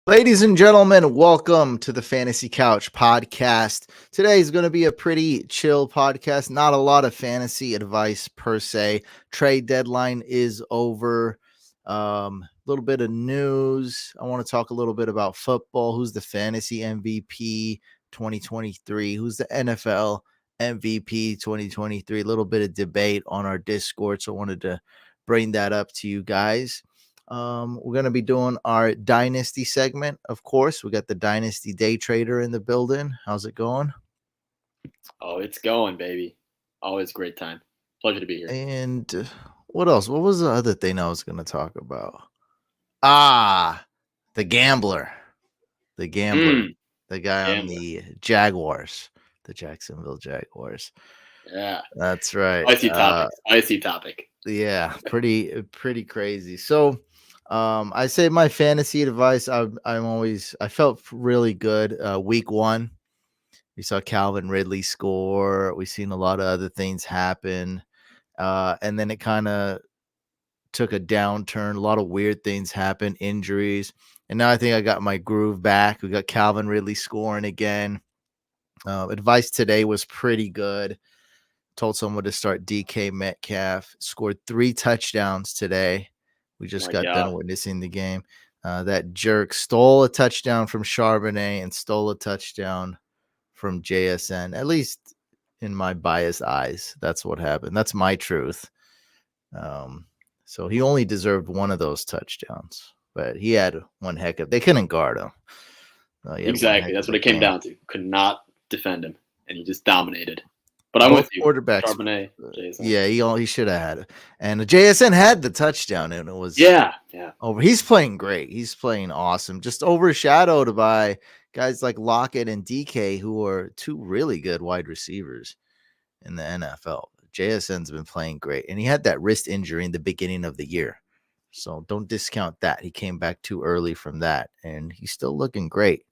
Ladies and gentlemen, welcome to the Fantasy Couch podcast. Today is going to be a pretty chill podcast. Not a lot of fantasy advice per se. Trade deadline is over. A little bit of news. I want to talk a little bit about football. Who's the fantasy MVP 2023? Who's the NFL MVP 2023? A little bit of debate on our Discord. So I wanted to bring that up to you guys. We're going to be doing our dynasty segment. Of course, we got the dynasty day trader in the building. How's it going? Oh, it's going, baby. Always a great time. Pleasure to be here. And what else? What was the other thing I was going to talk about? The gambler, the guy on the Jaguars, the Jacksonville Jaguars. Yeah, that's right. Spicy topic. Yeah, pretty crazy. So, I say my fantasy advice. I felt really good. Week 1, we saw Calvin Ridley score. We've seen a lot of other things happen, and then it kind of took a downturn. A lot of weird things happened, injuries, and now I think I got my groove back. We got Calvin Ridley scoring again. Advice today was pretty good. Told someone to start DK Metcalf. Scored 3 touchdowns today. We just got done witnessing the game. That jerk stole a touchdown from Charbonnet and stole a touchdown from JSN. At least in my biased eyes, that's what happened. That's my truth. So he only deserved one of those touchdowns, but he had one heck of. They couldn't guard him. Exactly. That's what it came down to. Could not defend him, and he just dominated. But I'm with you. Quarterbacks. Charbonnet, yeah, he should have had it. And JSN had the touchdown, and it was over. He's playing great. He's playing awesome. Just overshadowed by guys like Lockett and DK, who are 2 really good wide receivers in the NFL. JSN's been playing great, and he had that wrist injury in the beginning of the year. So don't discount that. He came back too early from that, and he's still looking great.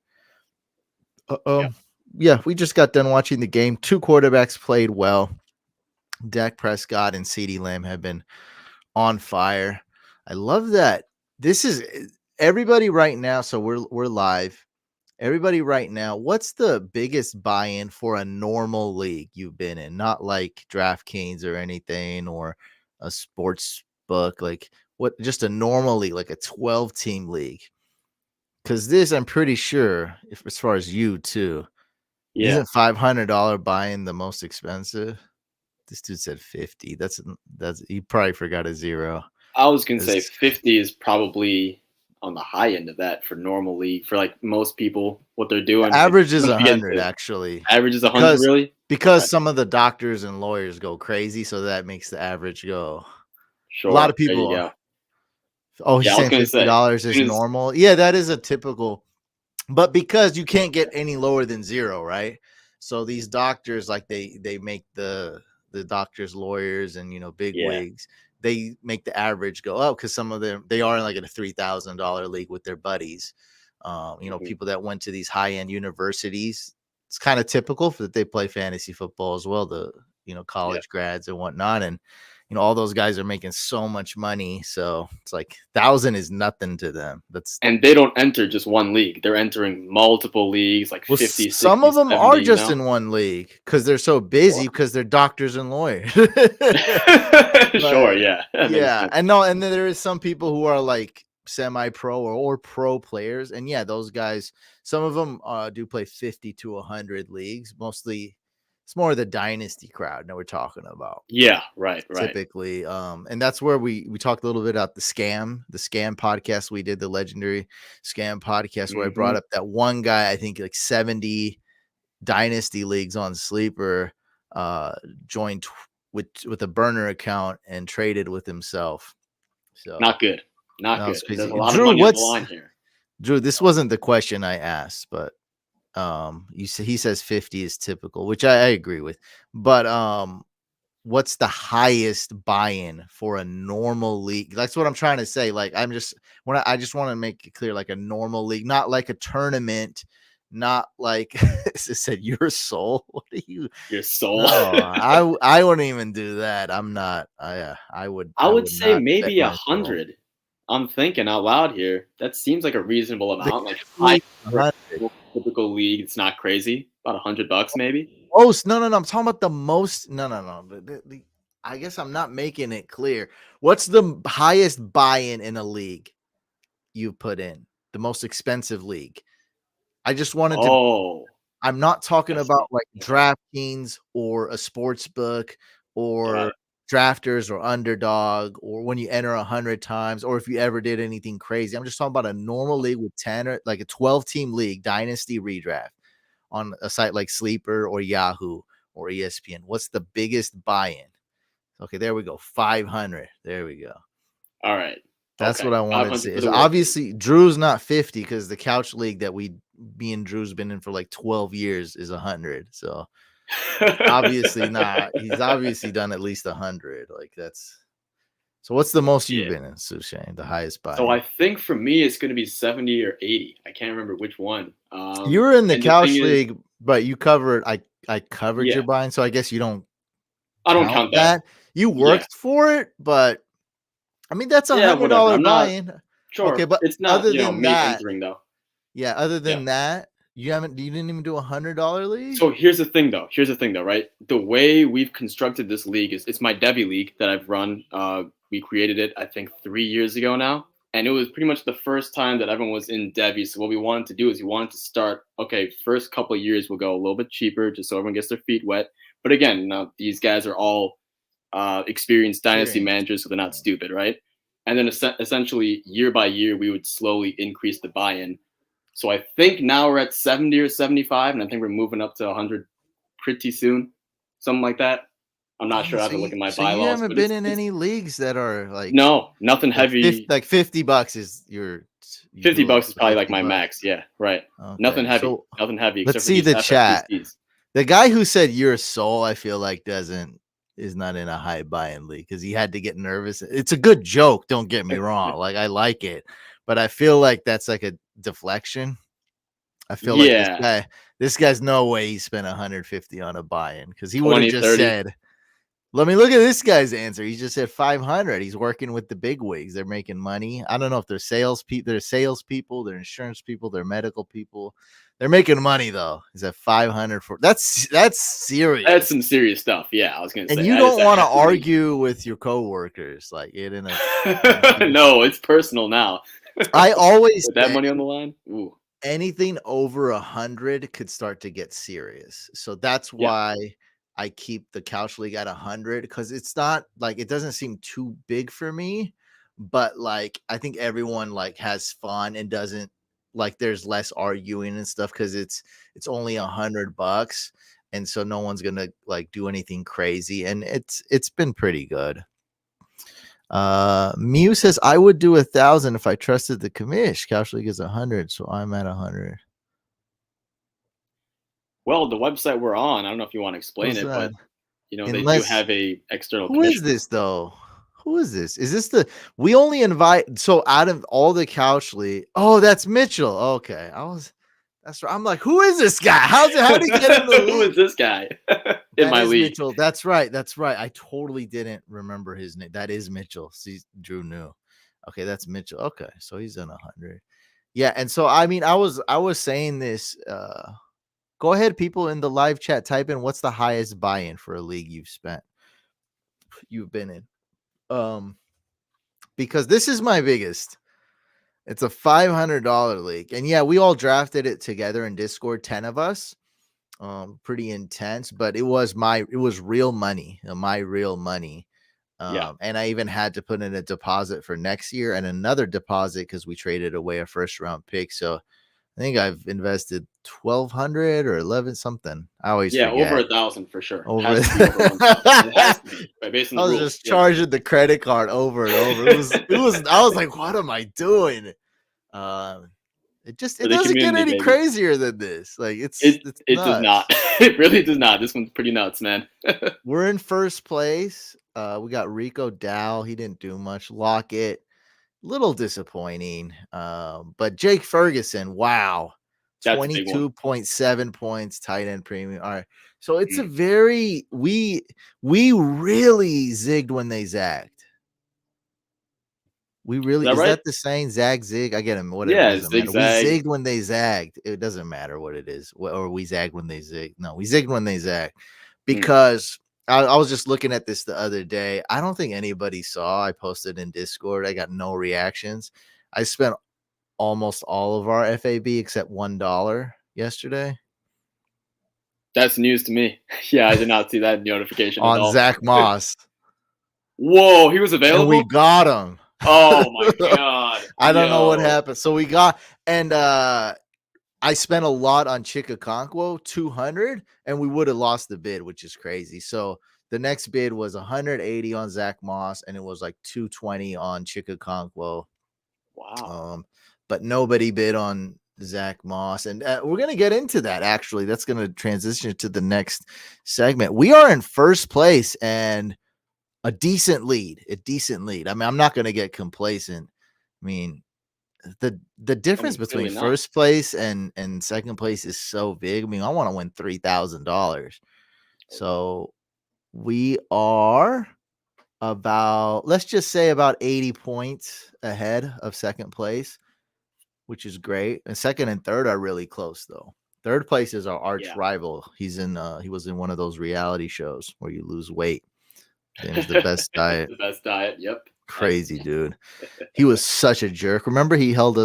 Yeah, we just got done watching the game. 2 quarterbacks played well. Dak Prescott and CeeDee Lamb have been on fire. I love that. This is everybody right now. So we're live. Everybody right now, what's the biggest buy-in for a normal league you've been in? Not like DraftKings or anything or a sports book. Like what? Just a normal league, like a 12-team league. Because this, I'm pretty sure, if as far as you too. Yeah. Isn't $500 buy-in the most expensive? This dude said 50. That's he probably forgot a 0. I was gonna say 50 is probably on the high end of that for normal league. For like most people, what they're doing. Average is 100 actually. Average is 100 really? Because some of the doctors and lawyers go crazy, so that makes the average go. Sure. A lot of people. He's saying $50 is normal. Yeah, that is a typical. But because you can't get any lower than 0, right? So these doctors, like they make the doctors, lawyers, and big wigs, they make the average go up because some of them they are in like a $3,000 league with their buddies. People that went to these high-end universities. It's kind of typical that they play fantasy football as well. The college grads and whatnot, and all those guys are making so much money. So it's like 1,000 is nothing to them. And they don't enter just one league. They're entering multiple leagues, like 50, 60, some of them 70, are just in one league because they're so busy because they're doctors and lawyers. Sure, yeah. Yeah. And then there is some people who are like semi-pro or pro players. And yeah, those guys, some of them do play 50 to 100 leagues. Mostly it's more of the dynasty crowd that we're talking about. Yeah, right. Typically. And that's where we talked a little bit about the scam podcast we did, the legendary scam podcast, where I brought up that one guy, I think like 70 dynasty leagues on Sleeper, joined with a burner account and traded with himself. So not good. There's a lot Drew, of money on the line here. Drew, this wasn't the question I asked, but he says 50 is typical, which I agree with. But what's the highest buy-in for a normal league? That's what I'm trying to say. Like I just want to make it clear, like a normal league, not like a tournament, not like it said your soul. What are you? Your soul? No, I wouldn't even do that. I'm not. I would say maybe 100. I'm thinking out loud here. That seems like a reasonable The amount. Like high league, for 100. a typical league. It's not crazy. About $100 maybe. Most, no. I'm talking about the most. No. I guess I'm not making it clear. What's the highest buy-in in a league you put in? The most expensive league. I just wanted to. Oh, I'm not talking I about see. like Okay, DraftKings or a sports book got or it. drafters or underdog or when you enter 100 times or if you ever did anything crazy. I'm just talking about a normal league with 10 or like a 12-team league, dynasty redraft on a site like Sleeper or Yahoo or ESPN. What's the biggest buy-in? Okay, there we go. 500. There we go. All right. That's what Okay, I wanted to say. 500 for Is the rookie. obviously Drew's not 50 because the couch league that me and Drew's been in for like 12 years is 100. So obviously not. He's obviously done at least 100. Like that's so. What's the most you've Yeah. been in, Sushane? The highest So I buy-in? think for me it's going to be 70 or 80. I can't remember which one. You were in the And the thing couch is, league, but you covered. I covered yeah, your buy-in, so I guess you don't I don't count count that. that. You Yeah, worked for it, but I mean that's a yeah, hundred whatever. dollar I'm not buy-in. Okay, sure. but It's not other than me that, entering though. yeah, other Yeah. than that, you didn't even do $100 league? So here's the thing though. Here's the thing though, right? The way we've constructed this league is it's my Devi league that I've run. We created it I think 3 years ago now, and it was pretty much the first time that everyone was in Devi. So what we wanted to do is we wanted to start. Okay, first couple of years we'll go a little bit cheaper just so everyone gets their feet wet. But again, these guys are all experienced dynasty Experience. managers, so they're not Yeah. stupid, right? And then essentially year by year we would slowly increase the buy-in. So I think now we're at 70 or 75, and I think we're moving up to 100 pretty soon, something like that. I'm not sure. Dang, I have to look at my so you bylaws, haven't but been in it's any leagues that are no nothing heavy. like $50 is you 50 do it bucks is for probably like my 50 bucks. max. Yeah, right. Okay, so Nothing heavy let's except for see these the chat. FFPCs. The guy who said you're a soul, I feel like is not in a high buy-in league because he had to get nervous. It's a good joke, don't get me wrong. Like I like it, but I feel like that's like a deflection. I feel like Yeah, this guy's no way he spent 150 on a buy-in because he would have 20, just 30. said, let me look at this guy's answer. He just said 500. He's working with the big wigs. They're making money. I don't know if they're salespeople, they're insurance people, they're medical people. They're making money though. He's at 500 for that's That's serious. some serious stuff. Yeah, I was gonna And say you that is don't a want to hefty argue with your coworkers like it in a league. No, it's personal now. I always With that say money on the line, ooh, anything over 100 could start to get serious. So that's yeah, why I keep the couch league at 100 because it's not like it doesn't seem too big for me, but like I think everyone like has fun and doesn't like there's less arguing and stuff because it's only $100 and so no one's gonna like do anything crazy and it's been pretty good. Mew says I would do 1,000 if I trusted the commish. Couch league is 100, so I'm at 100. Well, the website we're on, I don't know if you want to explain What's it, that? but they do Unless have a external who is commission. this though? Who is this? Is this the we only invite so out of all the couch league? Oh, that's Mitchell. Okay. That's right. I'm like, who is this guy? How did he get in the Who league? is this guy in That my is league? Mitchell. That's right. That's right. I totally didn't remember his name. That is Mitchell. See, Drew knew. Okay, that's Mitchell. Okay, so he's in 100. Yeah, and so I mean, I was saying this. Go ahead, people in the live chat. Type in what's the highest buy-in for a league you've been in. Because this is my biggest. It's a $500 league, and yeah, we all drafted it together in Discord. 10 of us. Pretty intense, but it was real money, my real money. Yeah. And I even had to put in a deposit for next year and another deposit because we traded away a first round pick. So I think I've invested 1,200 or 11 something. I always Yeah, over forget. 1,000 for sure. Over Has to be over 1,000. It has to be, right, based on I the was rules. just Yeah. charging the credit card over and over. It was I was like, what am I doing? It For the doesn't get community, any baby. crazier than this. Like it's It does not. nuts. It really does not. This one's pretty nuts, man. We're in first place. We got Rico Dow. He didn't do much. Lockett, little disappointing. But Jake Ferguson, wow. That's a big one. 22.7 points, tight end premium. All right. So it's a Mm. very we really zigged when they zagged. We Is really that is right? that the saying zag zig? I get them. Whatever, Yeah, doesn't matter. We zigzag. zigged when they zagged. It doesn't matter what it is, or we zagged when they zig. No, we zigged when they zag, Hmm. because I was just looking at this the other day. I don't think anybody saw. I posted in Discord. I got no reactions. I spent almost all of our FAB except $1 yesterday That's news to me. Yeah, I did not see that notification at on all. Zach Moss, Whoa, he was and we available? got him. Oh my god. I don't know what Yo. happened. So we got, and I spent a lot on Chikakonkwo, 200, and we would have lost the bid, which is crazy. So the next bid was 180 on Zach Moss, and it was like 220 on Chikakonkwo. Wow. But nobody bid on Zach Moss, and we're gonna get into that. Actually, that's gonna transition to the next segment. We are in first place and a decent lead. A decent lead. I mean, I'm not gonna get complacent. I mean, the I difference mean, between clearly not. first place and second place is so big. I mean, I want to win $3,000. Oh, wow. So we are about, let's just say, about 80 points ahead of second place, which is great. And second and third are really close though. Third place is our arch Yeah. rival. He was in one of those reality shows where you lose weight. Name is the best diet. The best diet. Yep. Nice. Crazy dude. He was such a jerk. Remember he held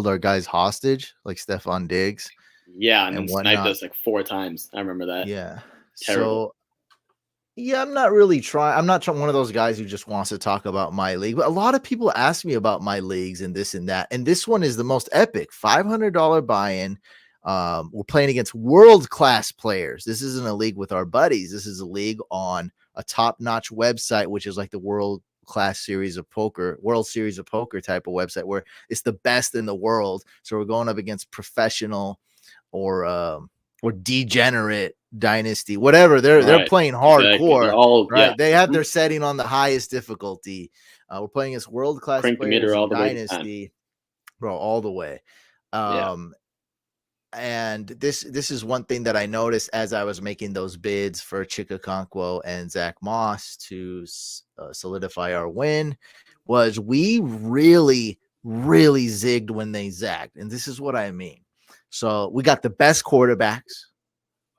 our guys hostage, like Stephon Diggs Yeah, and and then sniped whatnot. us like 4 times. I remember that. Yeah. Terrible. So yeah, I'm not really trying. I'm not one of those guys who just wants to talk about my league. But a lot of people ask me about my leagues and this and that. And this one is the most epic. $500 buy-in. We're playing against world-class players. This isn't a league with our buddies. This is a league on a top-notch website, which is like the World Series of Poker type of website where it's the best in the world. So we're going up against professional or degenerate dynasty, whatever. They're Right. playing Exactly. They're hardcore, all, yeah. right? They have their setting on the highest difficulty. We're playing against world class Crank the meter players in all the way to 10. dynasty, bro, all the way. Yeah. And this is one thing that I noticed as I was making those bids for Chikakonkwo and Zach Moss to solidify our win, was we really zigged when they zagged, and this is what I mean. So we got the best quarterbacks.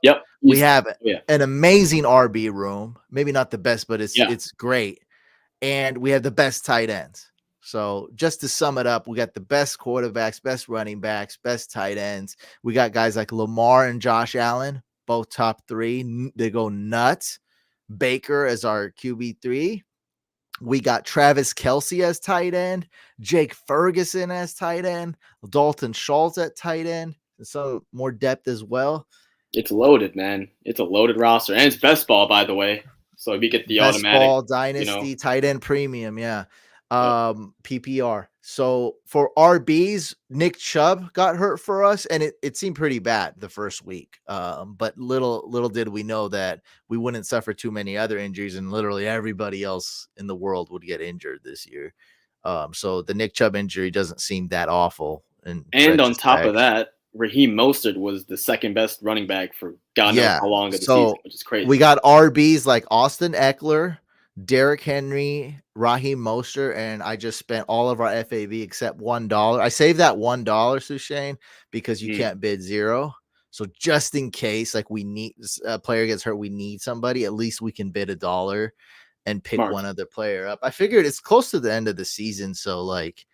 Yep. We have Yeah. an amazing RB room. Maybe not the best, but Yeah. it's great. And we have the best tight ends. So just to sum it up, we got the best quarterbacks, best running backs, best tight ends. We got guys like Lamar and Josh Allen, both top 3. They go nuts. Baker as our QB3. We got Travis Kelce as tight end, Jake Ferguson as tight end, Dalton Schultz at tight end, and some more depth as well. It's loaded, man. It's a loaded roster. And it's best ball, by the way. So we get the Best automatic, ball dynasty tight end premium, yeah. Yep. PPR. So for RBs, Nick Chubb got hurt for us, and it seemed pretty bad the first week. But little did we know that we wouldn't suffer too many other injuries, and literally everybody else in the world would get injured this year. So the Nick Chubb injury doesn't seem that awful in And on top of retrospect. that, Raheem Mostert was the second best running back for God knows Yeah. how long of the season, So which is crazy. we got RBs like Austin Eckler, Derrick Henry, Raheem Mostert, and I just spent all of our FAB except $1. I saved that $1, Sushane, because you can't bid 0. So just in case, like, we need a player gets hurt, we need somebody, at least we can bid $1 and pick Smart. one other player up. I figured it's close to the end of the season, so like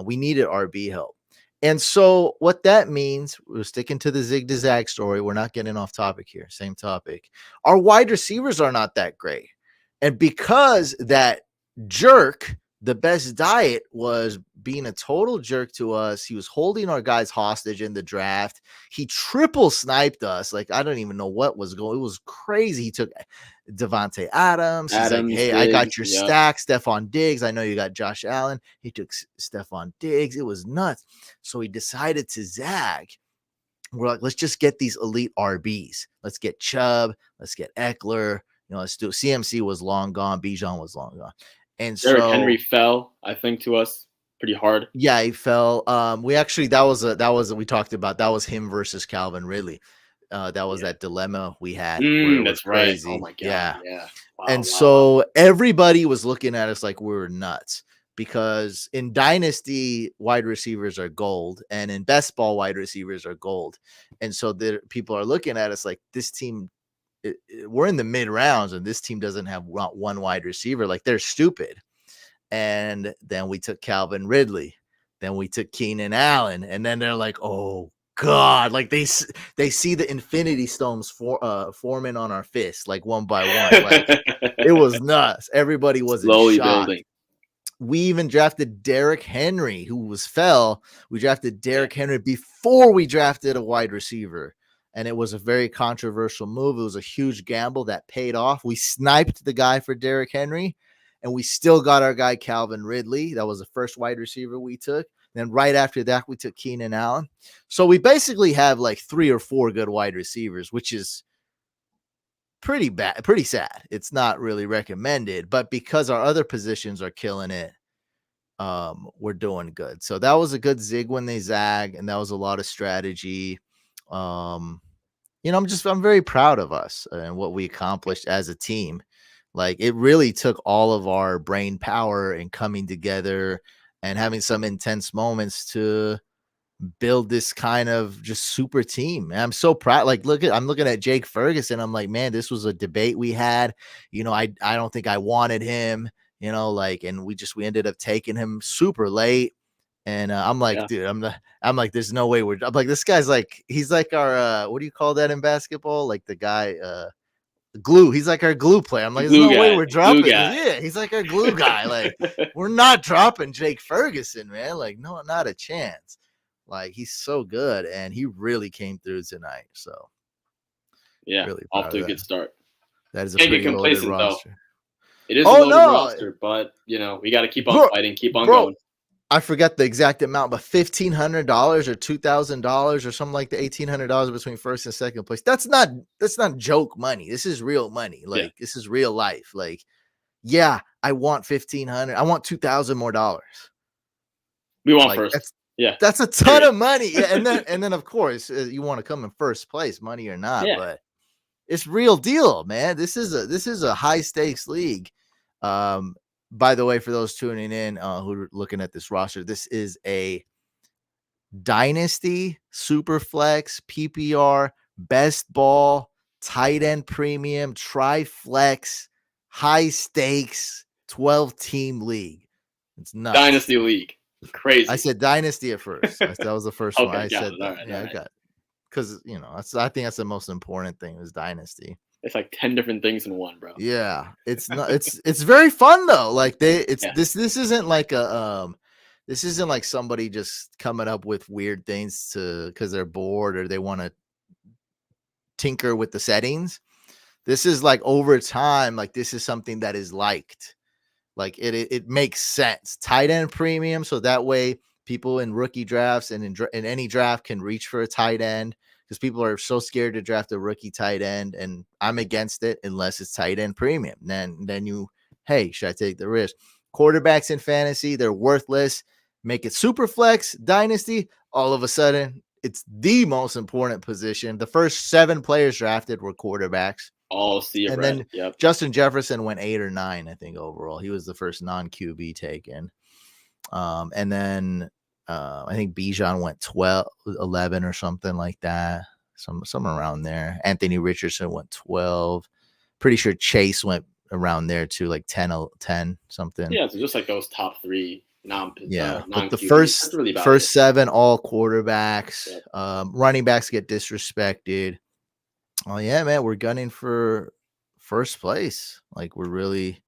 we needed RB help. And so what that means, we're sticking to the zig to zag story. We're not getting off topic here. Same topic. Our wide receivers are not that great. And because that jerk, the best diet, was being a total jerk to us, he was holding our guys hostage in the draft. He triple sniped us. Like, I don't even know what was going. It was crazy. He took Devontae Adams. He's like, hey, I got your stack. Stephon Diggs. I know you got Josh Allen. He took Stephon Diggs. It was nuts. So he decided to zag. We're like, let's just get these elite RBs. Let's get Chubb. Let's get Eckler. Let's do CMC was long gone. Bijan was long gone. And Derrick so Henry fell, I think, to us pretty hard. Yeah, he fell. We actually that was we talked about. That was him versus Calvin Ridley. That was that dilemma we had where it was That's right. crazy. Oh my god. Yeah. Yeah. Wow, And so everybody was looking at us like we were nuts because in dynasty wide receivers are gold, and in best ball wide receivers are gold. And so people are looking at us like this team, we're in the mid rounds and this team doesn't have one wide receiver. Like they're stupid. And then we took Calvin Ridley. Then we took Keenan Allen. And then they're like, oh God, like they see the infinity stones forming on our fists, like one by one. Like it was nuts. Everybody was slowly in shock. building. We even drafted Derrick Henry, who fell. We drafted Derrick Henry before we drafted a wide receiver. And it was a very controversial move. It was a huge gamble that paid off. We sniped the guy for Derrick Henry, and we still got our guy Calvin Ridley. That was the first wide receiver we took. Then right after that, we took Keenan Allen. So we basically have like 3 or 4 good wide receivers, which is pretty bad, pretty sad. It's not really recommended, but because our other positions are killing it, we're doing good. So that was a good zig when they zag, and that was a lot of strategy. I'm very proud of us and what we accomplished as a team. Like it really took all of our brain power and coming together and having some intense moments to build this kind of just super team. And I'm so proud. Like, I'm looking at Jake Ferguson. I'm like, man, this was a debate we had. I don't think I wanted him, and we ended up taking him super late. And I'm like, dude, I'm like, there's no way I'm like, this guy's like, he's like our, what do you call that in basketball? Like the guy, glue. He's like our glue player. I'm like, there's no way we're dropping this. Yeah, he's like our glue guy. Like, we're not dropping Jake Ferguson, man. Like, no, not a chance. Like, he's so good, and he really came through tonight. So, yeah, really off to a good start. That is a pretty loaded roster. Though. It is a loaded roster, but we got to keep on fighting, keep on going. I forget the exact amount, but $1,500 or $2,000 or something like the $1,800 between first and second place. That's not joke money. This is real money. Like this is real life. Like, yeah, I want $1,500. I want $2,000 more dollars. We want first. That's a ton of money. Yeah, and then of course you want to come in first place, money or not. Yeah. But it's real deal, man. This is a high stakes league. By the way, for those tuning in who are looking at this roster, this is a dynasty, super flex, PPR, best ball, tight end premium, triflex, high stakes, 12-team league. It's nuts. Dynasty league. Crazy. I said dynasty at first. That was the first one. I said that. Right, I got it. Because I think that's the most important thing is dynasty. It's like 10 different things in one, bro. Yeah, it's not. It's very fun though. Like this isn't like this isn't like somebody just coming up with weird things because they're bored or they want to tinker with the settings. This is like over time. Like this is something that is liked. Like it makes sense. Tight end premium, so that way people in rookie drafts and in any draft can reach for a tight end. Because people are so scared to draft a rookie tight end, and I'm against it unless it's tight end premium. Then should I take the risk? Quarterbacks in fantasy, they're worthless. Make it super flex, dynasty. All of a sudden, it's the most important position. The first 7 players drafted were quarterbacks. All see it, and then Justin Jefferson went 8 or 9, I think overall. He was the first non-QB taken. And then I think Bijan went 12, 11 or something like that. Somewhere around there. Anthony Richardson went 12. Pretty sure Chase went around there too, like 10 something. Yeah, so just like those top 3 but the first 7 all quarterbacks. Running backs get disrespected. Oh yeah, man, we're gunning for first place. Like we're really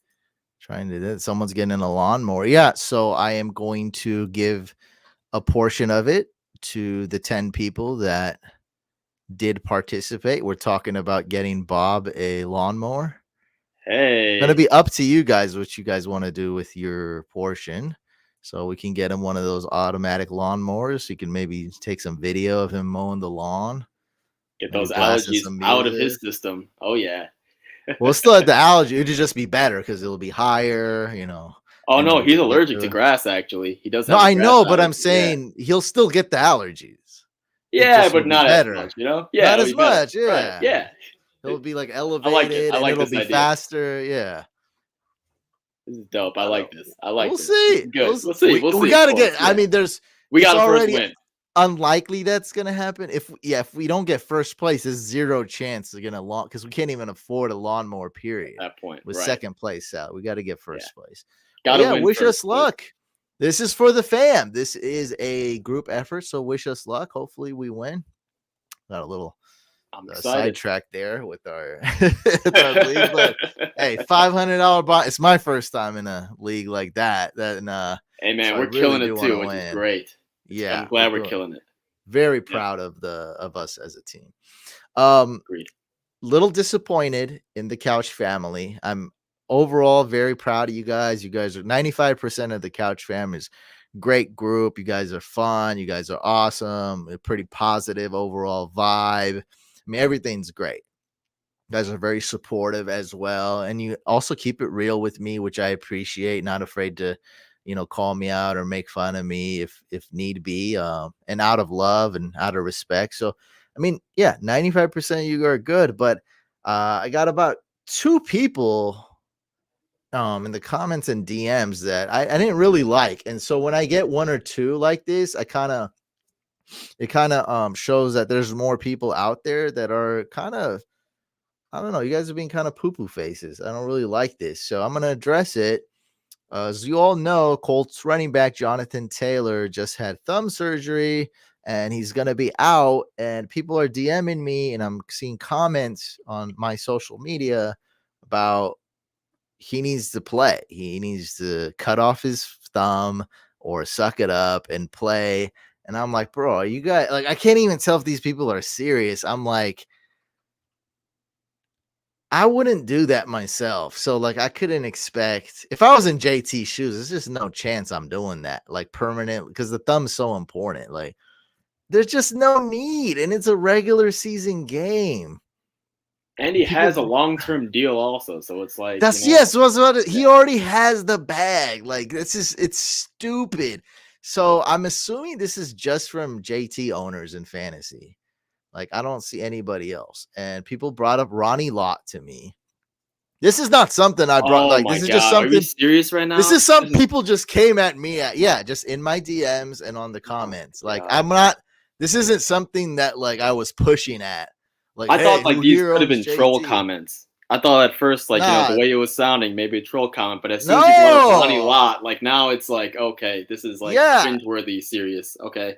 trying to do that. Someone's getting a lawnmower. Yeah, so I am going to give a portion of it to the 10 people that did participate. We're talking about getting Bob a lawnmower. Hey, it's gonna be up to you guys what you guys want to do with your portion. So we can get him one of those automatic lawnmowers. You can maybe take some video of him mowing the lawn. Get those allergies out of his system. Oh yeah. Well, still at the allergy, it'd just be better because it'll be higher, Oh no, he's allergic to grass. Actually, he does. No, I know, but I'm saying he'll still get the allergies. Yeah, but not as much. Yeah, not as much. Yeah, right. Yeah. It'll be like elevated. I like and it'll be idea. faster. Yeah. This is dope. I I like don't. this. I We'll like this. This see. is good. We'll see. We We'll we see. Of gotta course. get. I Yeah. mean, We it's got the first already win. unlikely that's gonna happen. If we don't get first place, there's zero chance they're gonna lawn because we can't even afford a lawnmower. At Period. that point, With right? second place out, we got to get Yeah. first place. But Got to yeah, win wish first, us boys. luck. This is for the fam. This is a group effort, so wish us luck. Hopefully, we win. Got a little I'm excited. sidetrack there with our, with our league, but hey, $500 buy. It's my first time in a league like that. Hey So man, I we're really killing do it want too, to which is win. great. I'm Yeah, glad we're killing it. very Yeah. proud of us as a team. Agreed. Little disappointed in the Couch family. I'm overall very proud of you guys. You guys are 95% of the Couch fam is great group. You guys are fun. You guys are awesome. A pretty positive overall vibe. I mean, everything's great. You guys are very supportive as well. And you also keep it real with me, which I appreciate. Not afraid to, call me out or make fun of me if need be. And out of love and out of respect. So I mean, yeah, 95% of you are good, but I got about two people in the comments and DMs that I didn't really like. And so when I get one or two like this, it kind of shows that there's more people out there that are kind of, I don't know, you guys are being kind of poo-poo faces. I don't really like this. So I'm gonna address it. As you all know, Colts running back Jonathan Taylor just had thumb surgery and he's going to be out. And people are DMing me, and I'm seeing comments on my social media about he needs to play. He needs to cut off his thumb or suck it up and play. And I'm like, bro, are you guys like, I can't even tell if these people are serious. I'm like, I wouldn't do that myself. So like I couldn't expect if I was in JT's shoes, there's just no chance I'm doing that like permanent because the thumb's so important. Like there's just no need. And it's a regular season game. And he People has a long-term deal also, so it's like, that's yes, was what he already has the bag. Like this is it's stupid. So I'm assuming this is just from JT owners in fantasy. Like I don't see anybody else. And people brought up Ronnie Lott to me. This is not something I brought. Oh Like my this is just god, are we something. serious right This now? is some people just came at me at just in my DMs and on the Oh comments. my Like god. I'm not. This isn't something that like I was pushing at. Like I hey, thought like who these here could have owns been troll JT? comments. I thought at first, like, the Nah, way it was sounding, maybe a troll comment, but as soon as you brought up Ronnie no. Lott, like now it's like, okay, this is like Yeah, cringeworthy serious. Okay.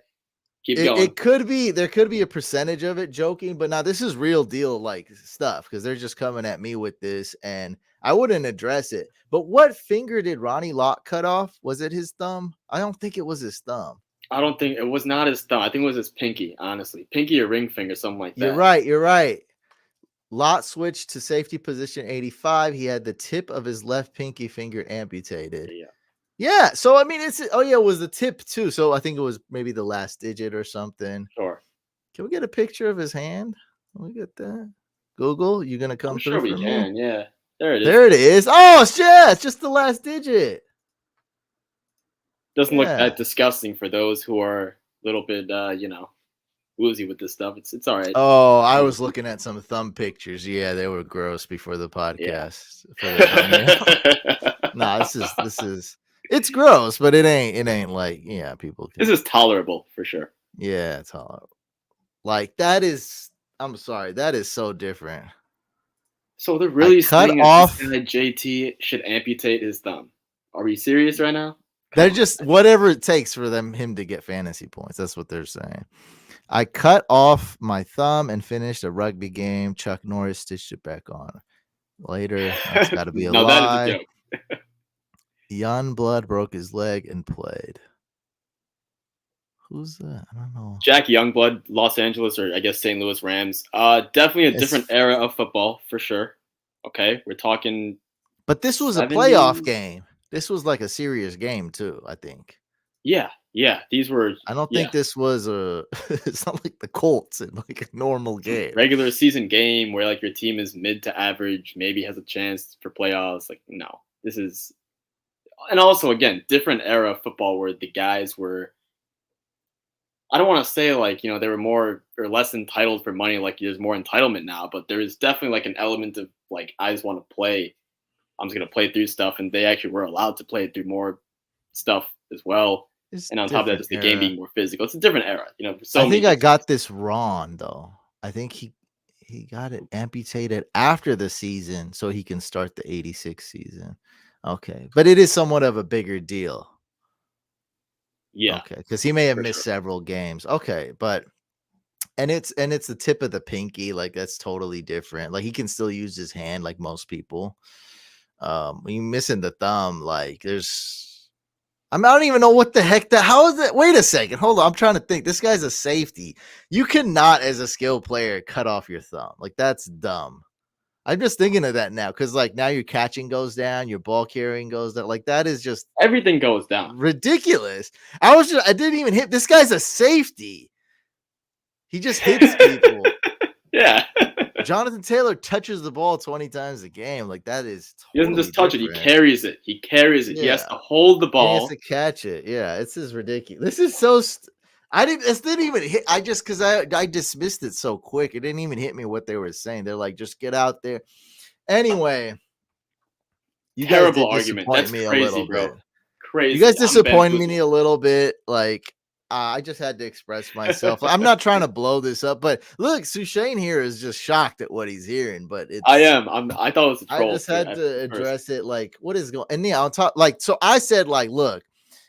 Keep it, going. it could be. There could be a percentage of it joking, but now this is real deal like stuff because they're just coming at me with this, and I wouldn't address it. But what finger did Ronnie Lott cut off? Was it his thumb? I don't think it was his thumb. I don't think it was not his thumb. I think it was his pinky, honestly. Pinky or ring finger, something like You're that. right. You're right. Lott switched to safety position 85. He had the tip of his left pinky finger amputated. Yeah. Yeah. So I mean, it was the tip too. So I think it was maybe the last digit or something. Sure. Can we get a picture of his hand? Can we get that? Google, you gonna I'm come sure through we for me? can. Yeah. There it is. There it is. Oh, it's just the last digit. Doesn't look Yeah. that disgusting for those who are a little bit, woozy with this stuff. It's all right. Oh, I was looking at some thumb pictures. Yeah, they were gross before the Yeah. podcast for the thumbnail. Nah, this is it's gross, but it ain't like people can. This is tolerable for sure. Yeah, it's all like that is. I'm sorry, that is so different. So they're really cut saying that off. this guy JT should amputate his thumb. Are we serious right now? They're Come on. just whatever it takes for him to get fantasy points. That's what they're saying. I cut off my thumb and finished a rugby game. Chuck Norris stitched it back on. Later, that's got to be a No, that is a lie. joke. Youngblood broke his leg and played. Who's that? I don't know. Jack Youngblood, Los Angeles, or I guess St. Louis Rams. Definitely a different era of football for sure. Okay, we're talking. But this was a 70s. playoff game. This was like a serious game too, I think. Yeah. These were. I don't think this was a. It's not like the Colts in like a normal game. Regular season game where like your team is mid to average, maybe has a chance for playoffs. Like no, this is. And also again, different era of football where the guys were. I don't want to say like, they were more or less entitled for money. Like there's more entitlement now, but there is definitely like an element of like, I just want to play I'm just gonna play through stuff, and they actually were allowed to play through more stuff as well. It's And on top of that, different just the game era. being more physical. It's a different era, you know, for I so many think I different got reasons. this wrong though. I think he got it amputated after the season so he can start the 86 season. Okay. But it is somewhat of a bigger deal. Yeah, Okay. Because he may have for missed sure. several games. Okay. But and it's the tip of the pinky. Like that's totally different. Like he can still use his hand like most people. When you missing the thumb, like I don't even know what the heck that. How is it? Wait a second, hold on. I'm trying to think. This guy's a safety. You cannot, as a skilled player, cut off your thumb. Like that's dumb. I'm just thinking of that now because like now your catching goes down, your ball carrying goes down. Like that is just Everything goes down. ridiculous. I didn't even hit. This guy's a safety. He just hits people. Yeah. Jonathan Taylor touches the ball 20 times a game. Like that is He doesn't totally just touch it, he different. carries it. He carries it. He has Yeah. to hold the And he has to ball. catch it. Yeah, this is ridiculous. This is so. I didn't. This didn't even hit. I just because I dismissed it so quick. It didn't even hit me what they were saying. They're like, just get out there. Anyway, you guys Terrible did argument. disappoint That's me a crazy, little bro. bit. You Crazy. guys I'm disappointed me bamboozled. a little bit. Like I just had to express myself. I'm not trying to blow this up, but look, Sushane here is just shocked at what he's hearing. But I it's am. I thought it was a I troll just too had at to first. address it like what is going and yeah, on top like so I said like look,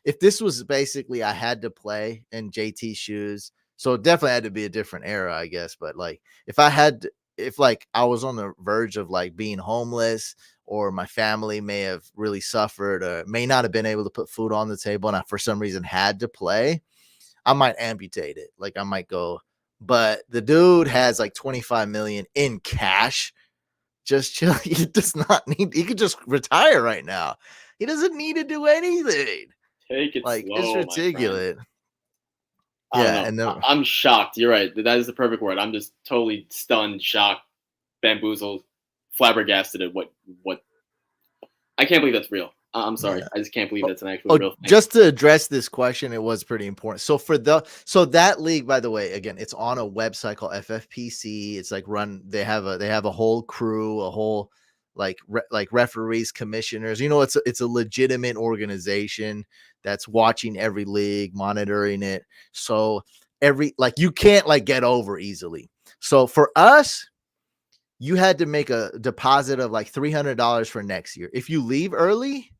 if this was basically I had to play in JT's shoes, so it definitely had to be a different era, I guess. But like if I had if like I was on the verge of like being homeless or my family may have really suffered or may not have been able to put food on the table and I for some reason had to play, I might amputate it. Like I might go, but the dude has like 25 million in cash just chill. He does not need. He could just retire right now. He doesn't need to do anything. Take it Like it's slow, my friend. ridiculous. I don't Yeah, know. and then I'm shocked. You're right. That is the perfect word. I'm just totally stunned, shocked, bamboozled, flabbergasted at what I can't believe that's real. I'm sorry. yeah. I just can't believe Oh, that's an actual oh, real thing. just to address this question, it was pretty important. So that league, by the way, again, it's on a website called FFPC. It's like run. They have a whole crew, a whole like referees, commissioners. You know, it's a legitimate organization that's watching every league, monitoring it. So every like you can't like get over easily. So for us, you had to make a deposit of like $300 for next year. If you leave early,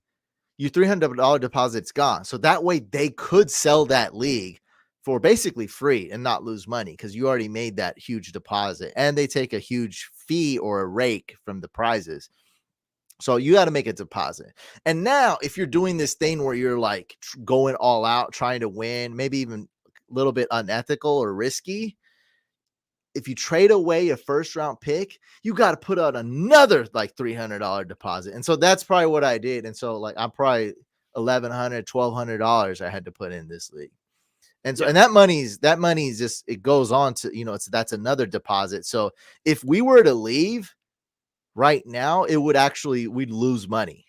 your $300 deposit's gone. So that way they could sell that league for basically free and not lose money because you already made that huge deposit and they take a huge fee or a rake from the prizes. So you got to make a deposit. And now, if you're doing this thing where you're like going all out, trying to win, maybe even a little bit unethical or risky, if you trade away a first round pick, you got to put out another like $300 deposit. And so that's probably what I did. And so like I'm probably $1,100, $1,200 I had to put in this league. And so Yeah. and that money's just it goes on to, that's another deposit. So if we were to leave right now, it would actually we'd lose money.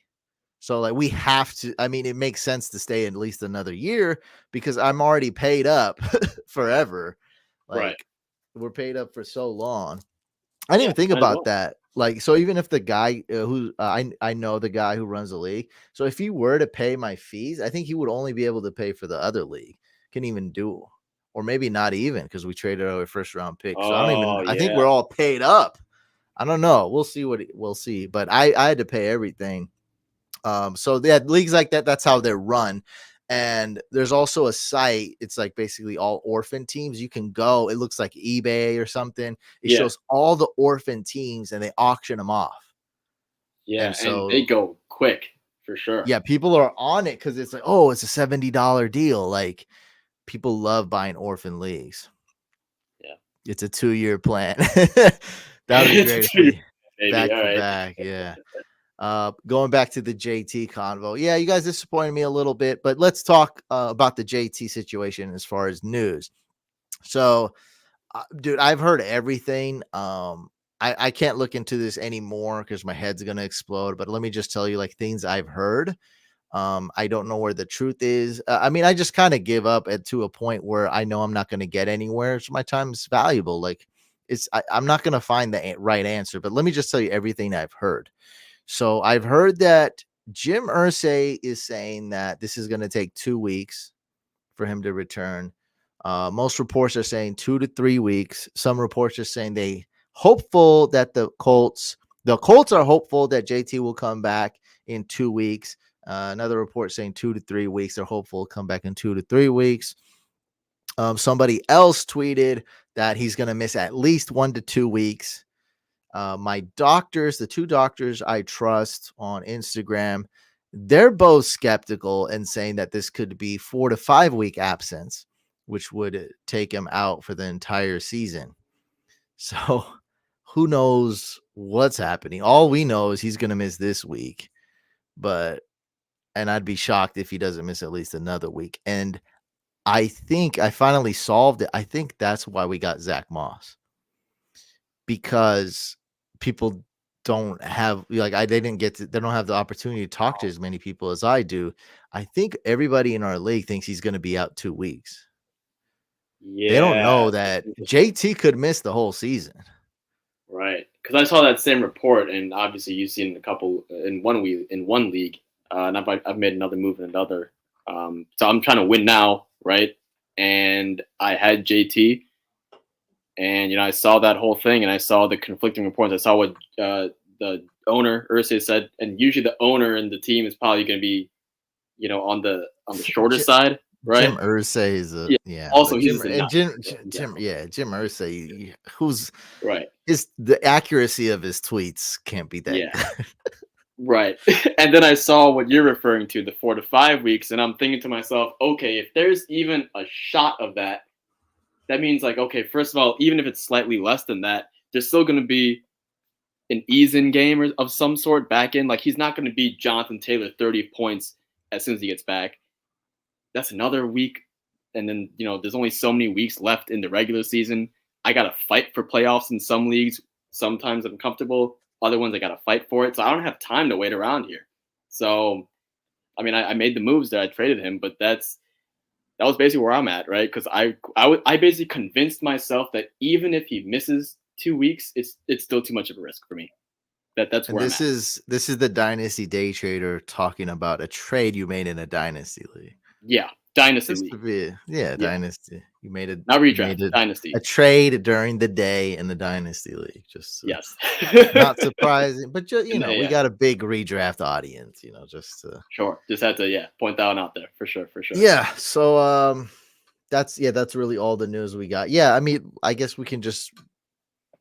So like we have to, I mean, it makes sense to stay at least another year because I'm already paid up forever. Right. Like we're paid up for so long. I didn't Yeah. even think Might as about well. that. Like, so even if the guy who I know the guy who runs the league, so if he were to pay my fees, I think he would only be able to pay for the other league. Can even do, or maybe not even because we traded our first round pick. So I don't even. Oh I think yeah. we're all paid up. I don't know. We'll see. But I had to pay everything. So they had leagues like that. That's how they're run. And there's also a site. It's like basically all orphan teams. You can go. It looks like eBay or something. It Yeah. shows all the orphan teams and they auction them off. Yeah. And And they so, go quick for sure. yeah, people are on it because it's like, oh, it's a $70 deal. Like people love buying orphan leagues. Yeah. It's a 2-year plan. That'd be It's a great if 2 year, we baby. back All to right. back. Yeah. Going back to the JT convo. Yeah, you guys disappointed me a little bit, but let's talk about the JT situation as far as news. So, dude, I've heard everything. I can't look into this anymore because my head's gonna explode. But let me just tell you, like things I've heard. I don't know where the truth is. I mean, I just kind of give up to a point where I know I'm not going to get anywhere. So my time is valuable. Like I'm not going to find the right answer. But let me just tell you everything I've heard. So I've heard that Jim Irsay is saying that this is going to take 2 weeks for him to return. Most reports are saying 2 to 3 weeks. Some reports are saying the Colts are hopeful that JT will come back in 2 weeks. Another report saying 2 to 3 weeks. They're hopeful he'll come back in 2 to 3 weeks. Somebody else tweeted that he's going to miss at least 1 to 2 weeks. The 2 doctors I trust on Instagram, they're both skeptical and saying that this could be 4 to 5 week absence, which would take him out for the entire season. So who knows what's happening? All we know is he's going to miss this week, and I'd be shocked if he doesn't miss at least another week. And I think I finally solved it. I think that's why we got Zach Moss, because people don't have they don't have the opportunity to talk to as many people as I do. I think everybody in our league thinks he's going to be out 2 weeks. They don't know that JT could miss the whole season. Right. Because I saw that same report, and obviously you've seen a couple in one league, and I've made another move in another. So I'm trying to win now, right? And I had JT, and I saw that whole thing, and I saw the conflicting reports. I saw what the owner Irsay said, and usually the owner and the team is probably going to be, on the shorter side, right? Jim Irsay is Also, Jim Irsay, who's right. The accuracy of his tweets can't be that good. Right. And then I saw what you're referring to, the 4 to 5 weeks, and I'm thinking to myself, okay, if there's even a shot of that, that means okay, first of all, even if it's slightly less than that, there's still going to be an ease-in game of some sort back in. He's not going to beat Jonathan Taylor 30 points as soon as he gets back. That's another week. And then, there's only so many weeks left in the regular season. I got to fight for playoffs in some leagues. Sometimes I'm comfortable. Other ones, I got to fight for it. So I don't have time to wait around here. So, I made the moves that I traded him, but that was basically where I'm at, right? Because I basically convinced myself that even if he misses 2 weeks, it's still too much of a risk for me. That's where this is the Dynasty Day Trader talking about a trade you made in a Dynasty league. Yeah, Dynasty league. Dynasty. You made it. Not redraft. Dynasty. A trade during the day in the Dynasty league. Just yes. Not surprising, but we got a big redraft audience. Sure. Just had to point that one out there for sure. Yeah. So that's really all the news we got. Yeah, I guess we can just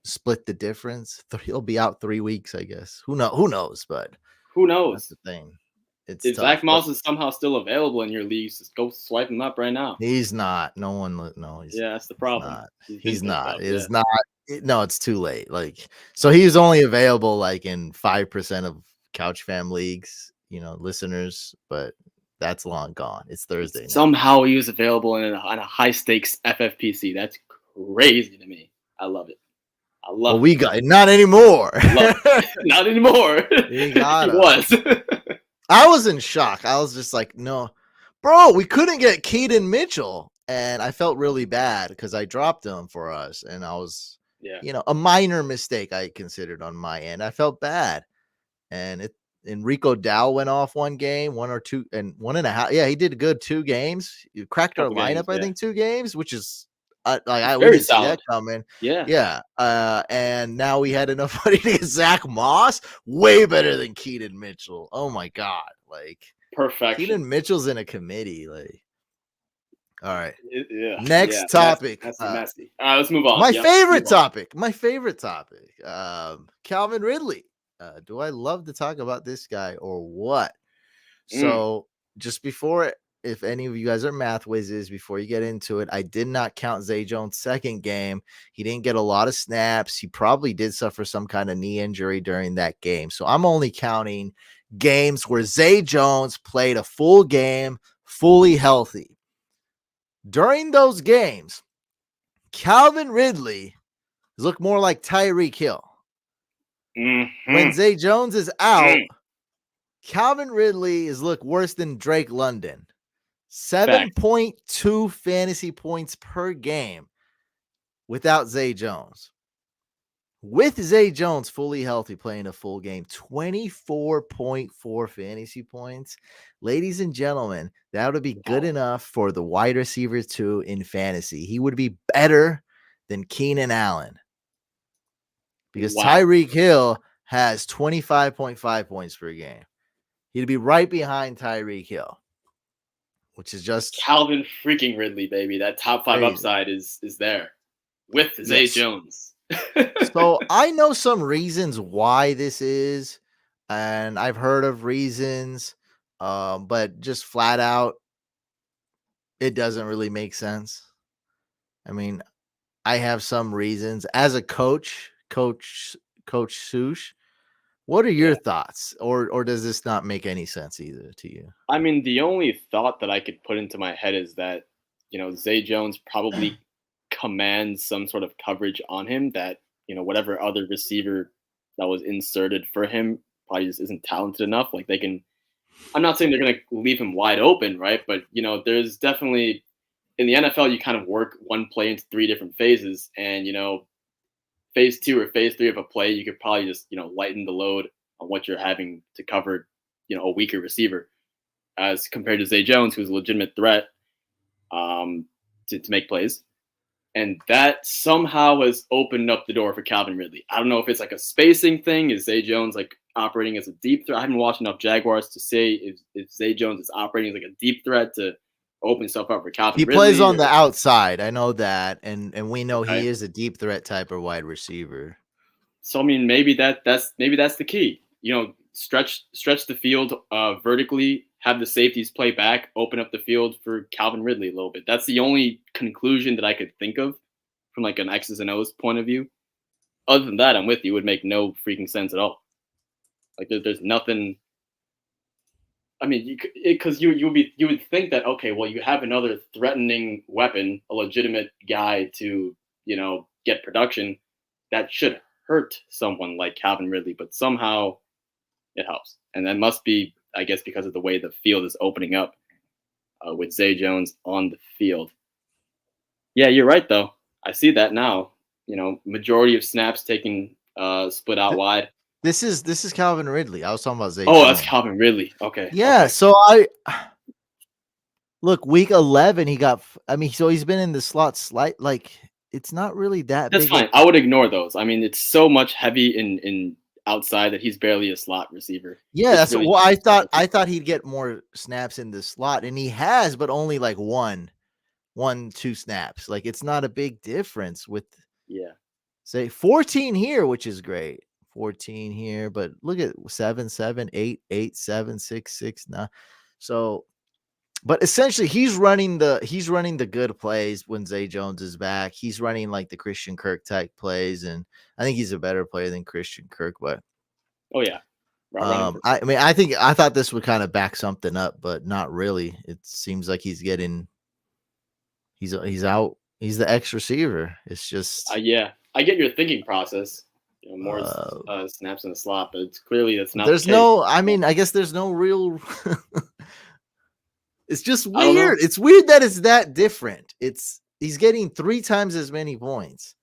split the difference. He'll be out 3 weeks, I guess. Who knows? But who knows? That's the thing. If Zach Moss is somehow still available in your leagues, just go swipe him up right now. He's not. No, that's the problem. He's not. It's not. No, it's too late. So he's only available in 5% of Couch Fam leagues, listeners, but that's long gone. It's Thursday. Somehow he was available on a high stakes FFPC. That's crazy to me. I love it. We got it. Not anymore. Not anymore. He got was. I was in shock. I was just like, no, bro, we couldn't get Keaton Mitchell. And I felt really bad because I dropped him for us. And I was, a minor mistake I considered on my end. I felt bad. And Rico Dow went off 1 game, 1 or 2, and 1.5. Yeah, he did good 2 games. You cracked our lineup, I think, 2 games, which is I didn't see that coming. Yeah. And now we had enough money to get Zach Moss, way better than Keaton Mitchell. Oh my god, perfection. Keaton Mitchell's in a committee. All right. Yeah. Next topic. That's messy. All right, let's move on. My favorite topic. Calvin Ridley. Do I love to talk about this guy or what? So just before. If any of you guys are math whizzes, before you get into it, I did not count Zay Jones' second game. He didn't get a lot of snaps. He probably did suffer some kind of knee injury during that game. So I'm only counting games where Zay Jones played a full game, fully healthy. During those games, Calvin Ridley looked more like Tyreek Hill. Mm-hmm. When Zay Jones is out, Calvin Ridley is look worse than Drake London. 7.2 fantasy points per game without Zay Jones. with Zay Jones fully healthy, playing a full game, 24.4 fantasy points. Ladies and gentlemen, that would be good Wow. enough for the wide receiver 2 in fantasy. He would be better than Keenan Allen because Wow. Tyreek Hill has 25.5 points per game. He'd be right behind Tyreek Hill, which is just Calvin freaking Ridley, baby. That top 5 crazy. upside is there with Zay Yes. Jones. So I know some reasons why this is, and I've heard of reasons, but just flat out, it doesn't really make sense. I mean, I have some reasons as a Coach Sush. What are your Yeah. thoughts, or does this not make any sense either to you? I mean, the only thought that I could put into my head is that, Zay Jones probably commands some sort of coverage on him that, whatever other receiver that was inserted for him probably just isn't talented enough. Like I'm not saying they're going to leave him wide open, right? But, there's definitely in the NFL, you kind of work one play into 3 different phases. And, phase 2 or phase 3 of a play, you could probably just, lighten the load on what you're having to cover, a weaker receiver as compared to Zay Jones, who's a legitimate threat to make plays. And that somehow has opened up the door for Calvin Ridley. I don't know if it's like a spacing thing. Is Zay Jones like operating as a deep threat? I haven't watched enough Jaguars to say if Zay Jones is operating as like a deep threat to open himself up for Calvin He plays Ridley. on the outside. I know that, and we know he Okay. is a deep threat type of wide receiver. So I mean, maybe that's the key. Stretch the field vertically, have the safeties play back, open up the field for Calvin Ridley a little bit. That's the only conclusion that I could think of from like an X's and O's point of view. Other than that, I'm with you. It would make no freaking sense at all. Like there's nothing. I mean, because you would think that okay, well, you have another threatening weapon, a legitimate guy to get production that should hurt someone like Calvin Ridley, but somehow it helps, and that must be, I guess, because of the way the field is opening up with Zay Jones on the field. Yeah, you're right though. I see that now. Majority of snaps taking split out wide. This is Calvin Ridley. I was talking about Zay Oh, that's Jones. Calvin Ridley. Okay. Yeah, Okay. so I look week 11. He got. I mean, so he's been in the slot slight. Like it's not really that That's big. fine. I would ignore those. I mean, it's so much heavy in outside that he's barely a slot receiver. Yeah, It's that's really well. I thought specialty. I thought he'd get more snaps in the slot, and he has, but only like two snaps. Like it's not a big difference with Yeah. say 14 here, which is great. 14 here, but look at 7, 7, 8, 8, 7, 6, 6, 9. So, but essentially he's running the good plays when Zay Jones is back. He's running like the Christian Kirk type plays, and I think he's a better player than Christian Kirk. But Oh yeah. Route running for I sure. mean, I thought this would kind of back something up, but not really. It seems like he's out. He's the X receiver. It's just Yeah, I get your thinking process. More uh, snaps in the slot, but it's clearly that's not the there's case. no. I mean, I guess there's no real. It's just I don't know. weird. It's weird that it's that different. He's getting 3 times as many points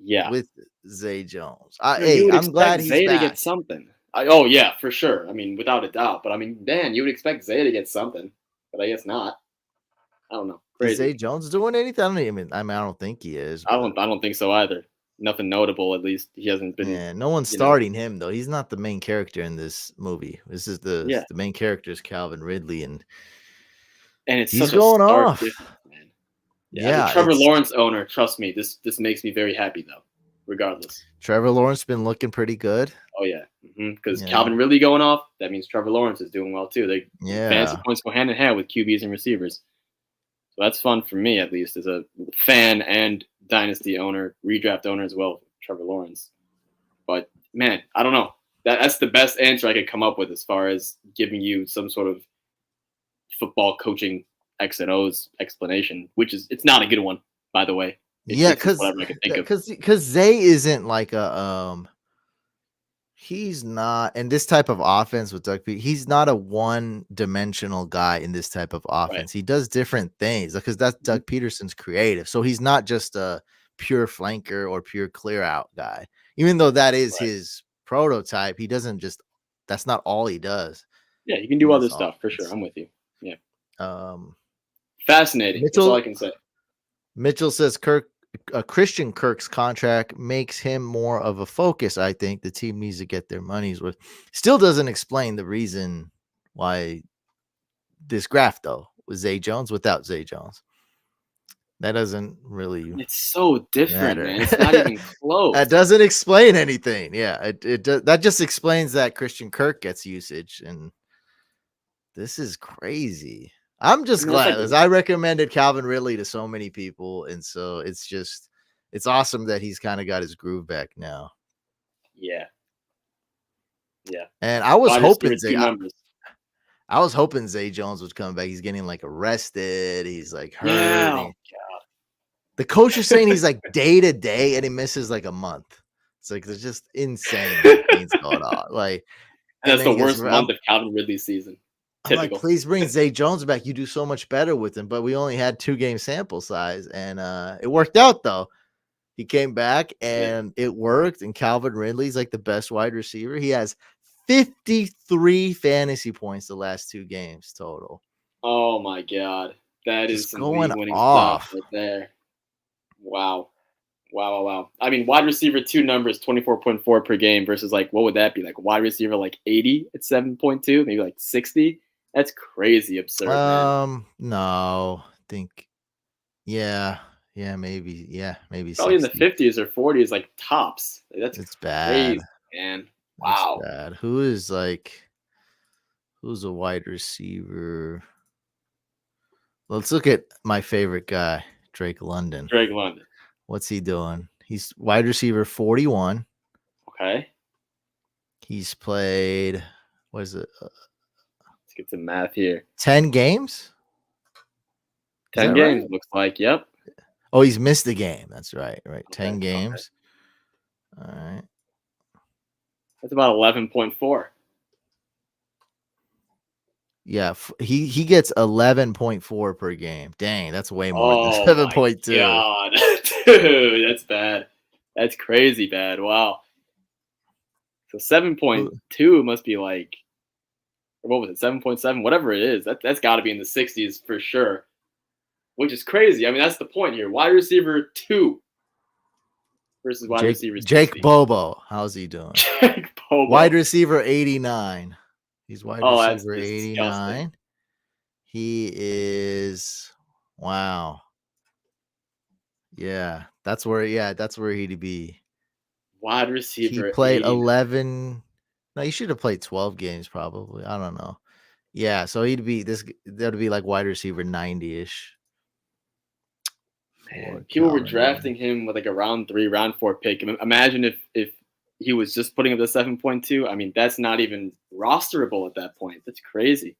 Yeah, with Zay Jones. you Hey, would I'm glad expect he's Zay to get back. something. Oh yeah, for sure. I mean, without a doubt. But I mean, man, you would expect Zay to get something, but I guess not. I don't know. Is Crazy. Zay Jones doing anything? I don't think he is, I but don't. I don't think so either. Nothing notable. At least he hasn't been. yeah, no one's You know. starting him though. He's not the main character in this movie. This is Yeah, the main character is Calvin Ridley, and and it's he's such a going stark off. difference, man. Yeah, as a Yeah, Trevor it's Lawrence owner, trust me, this makes me very happy though. Regardless. Trevor Lawrence been looking pretty good. Oh yeah, because Yeah, Calvin Ridley going off, that means Trevor Lawrence is doing well too. Fantasy yeah. points go hand in hand with QBs and receivers, so that's fun for me at least as a fan and dynasty owner, redraft owner as well. Trevor Lawrence, but man, I don't know. That's the best answer I could come up with as far as giving you some sort of football coaching X and O's explanation, which is it's not a good one, by the way. Yeah, It's just whatever I could think of. because Zay isn't like a he's not in this type of offense with Doug P. He's not a one-dimensional guy in this type of Right. offense. He does different things because that's Mhm. Doug Peterson's creative. So he's not just a pure flanker or pure clear out guy. Even though that is Right. his prototype, he doesn't just that's not all he does Yeah, you can in do other this stuff for sure. offense. I'm with you. Yeah. Um, Fascinating. That's all I Mitchell can say. Mitchell says Christian Kirk's contract makes him more of a focus. I think the team needs to get their money's worth. Still doesn't explain the reason why this graph though was Zay Jones without Zay Jones. That doesn't really It's so different, matter. man. It's not even close. That doesn't explain anything. Yeah, that just explains that Christian Kirk gets usage, and this is crazy. I'm I just mean, that's glad like, as I recommended Calvin Ridley to so many people, and so it's awesome that he's kind of got his groove back now. yeah, yeah. And I was Wide receiver hoping two numbers. I was hoping Zay Jones would come back. He's getting like arrested. He's like hurt. Yeah. Oh, The coach is saying he's like day to day, and he misses like a month. It's like there's just insane things going on. Like, and and that's then the he goes, worst month of Calvin Ridley's season. I'm like, Typical. please bring Zay Jones back. You do so much better with him. But we only had 2-game sample size, and it worked out though. He came back and it worked. And Calvin Ridley's like the best wide receiver. He has 53 fantasy points the last 2 games total. Oh my god, that is Just some going league-winning stuff off. right there. Wow. Wow. I mean, wide receiver 2 numbers 24.4 per game versus like what would that be? Like wide receiver like 80 at 7.2, maybe like 60. That's crazy absurd, man. No, think, yeah, maybe Probably in the 60. 50s or 40s, like tops. Like, that's It's bad. crazy, man. That's Wow. bad. Who's a wide receiver? Let's look at my favorite guy, Drake London. Drake London. What's he doing? He's wide receiver 41. Okay. He's played, what is it? Let's get some math here. 10 games? 10 games, right? Looks like. Yep. Oh, he's missed a game. That's right. Right. 10 Okay. games. Okay. All right. That's about 11.4. Yeah, he gets 11.4 per game. Dang, that's way more than 7.2. God. Dude, that's bad. That's crazy bad. Wow. So 7.2 must be like, what was it, 7.7, whatever it is. That's got to be in the 60s for sure, which is crazy. I mean, that's the point here. Wide receiver 2 versus wide receiver 60. Jake Bobo, how's he doing? Jake Bobo. Wide receiver 89. He's wide receiver that's 89. disgusting. He is, wow. Yeah, that's where he'd be. Wide receiver. He played 89. 11. No, he should have played 12 games probably. I don't know. Yeah, so that'd be like wide receiver 90-ish. Man, people were drafting him with like a round 3, round 4 pick. Imagine if he was just putting up the 7.2. I mean, that's not even rosterable at that point. That's crazy.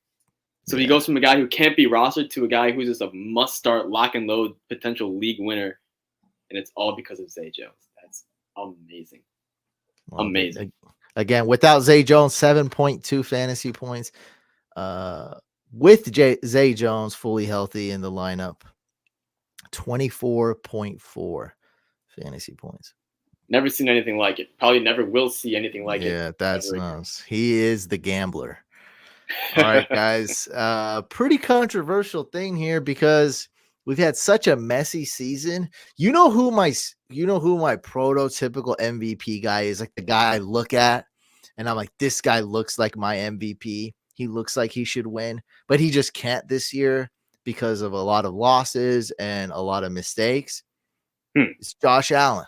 So he goes from a guy who can't be rostered to a guy who's just a must-start, lock and load potential league winner, and it's all because of Zay Jones. That's amazing. Amazing. Again, without Zay Jones, 7.2 fantasy points. With Zay Jones fully healthy in the lineup, 24.4 fantasy points. Never seen anything like it. Probably never will see anything like it. Yeah, that's nuts. He is the gambler. All right, guys. Pretty controversial thing here because we've had such a messy season. You know who my prototypical MVP guy is? Like the guy I look at and I'm like, this guy looks like my MVP. He looks like he should win, but he just can't this year because of a lot of losses and a lot of mistakes. It's Josh Allen.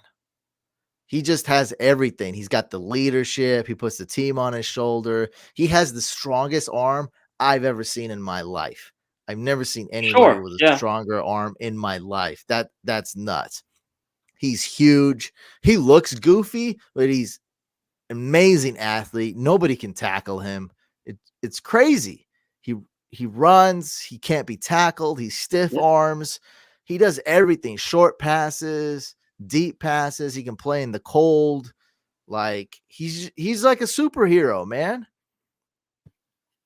He just has everything. He's got the leadership. He puts the team on his shoulder. He has the strongest arm I've ever seen in my life. I've never seen anybody with a stronger arm in my life. That's nuts. He's huge. He looks goofy, but he's an amazing athlete. Nobody can tackle him. It's crazy. He runs. He can't be tackled. He's stiff arms. He does everything. Short passes, deep passes. He can play in the cold. Like he's like a superhero, man.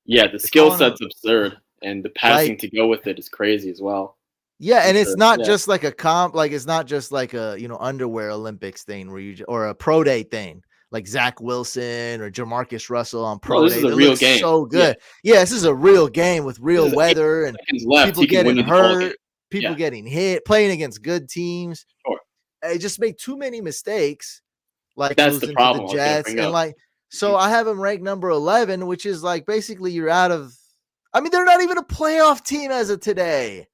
Yeah, the skill set's absurd, and the passing to go with it is crazy as well. Yeah, for and it's sure. not Yeah. just like a comp, like it's not just like a underwear Olympics thing where or a pro day thing like Zach Wilson or Jamarcus Russell on No, pro this is day. a That real looks game. so Yeah. good. Yeah, this is a real game with This real is 8 weather and seconds left. people He can getting win you the ball game. hurt, people Yeah. getting hit, playing against good teams. Sure. They just make too many mistakes, like That's the losing to the problem I was gonna Jets, bring and up. like so Mhm. I have them ranked number 11, which is like basically you're out of. I mean, they're not even a playoff team as of today.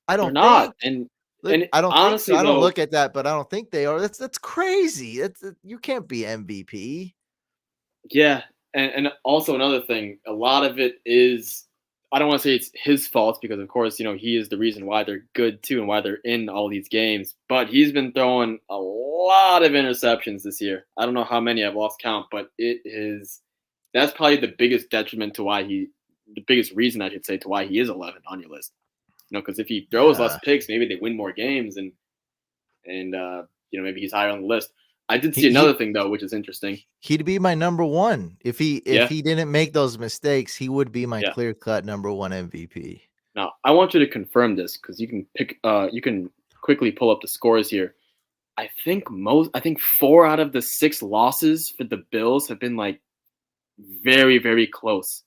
I They're don't not. think. And I don't think so. honestly I don't though, look at that, but I don't think they are. That's crazy. You can't be MVP. yeah, and also another thing, a lot of it is I don't want to say it's his fault because of course, he is the reason why they're good too and why they're in all these games. But he's been throwing a lot of interceptions this year. I don't know how many, I've lost count, but that's probably the biggest detriment to why the biggest reason I should say to why he is 11 on your list. Because if he throws less Yeah, picks, maybe they win more games and maybe he's higher on the list. I did he see another he thing though, which is interesting. he'd be my number one if Yeah, he didn't make those mistakes. He would be my yeah. clear cut number one MVP. Now, I want you to confirm this because you can quickly pull up the scores here. I think 4 out of the 6 losses for the Bills have been like very, very close.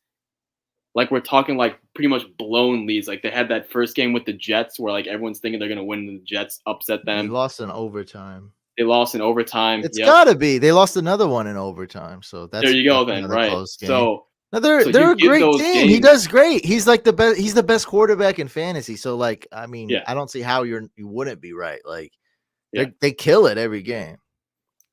Like we're talking like pretty much blown leads. Like they had that first game with the Jets where like everyone's thinking they're gonna win and the Jets upset They them. lost in overtime. They lost in overtime. It's Yep. got to be. They lost another one in overtime, so There you go that's then, another right. close game. So No, so they're you a give great those team. He games, does great. He's like the best. He's the best quarterback in fantasy. So like, I mean, yeah, I don't see how you wouldn't be right. Like yeah. they kill it every game.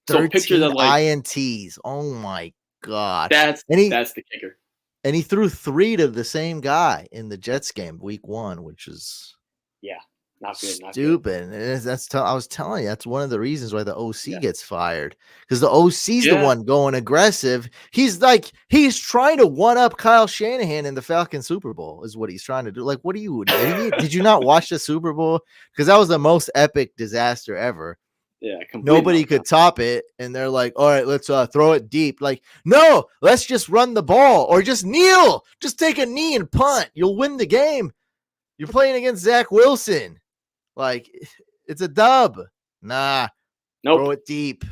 So picture 13 that like INTs. Oh my god. that's And he that's the kicker. and he threw 3 to the same guy in the Jets game week 1, which is Yeah, not good, not good. stupid. And I was telling you that's one of the reasons why the OC Yeah, gets fired because the OC's the yeah. one going aggressive. He's trying to one up Kyle Shanahan in the Falcon Super Bowl is what he's trying to do. Like, what are you, an idiot? Did you not watch the Super Bowl? Because that was the most epic disaster ever. Yeah, complete Nobody meltdown. could top it, and they're like, all right, let's throw it deep. Like, no, let's just run the ball or just kneel, just take a knee and punt. You'll win the game. You're playing against Zach Wilson. Like, it's a dub. Nah, throw Nope. it deep.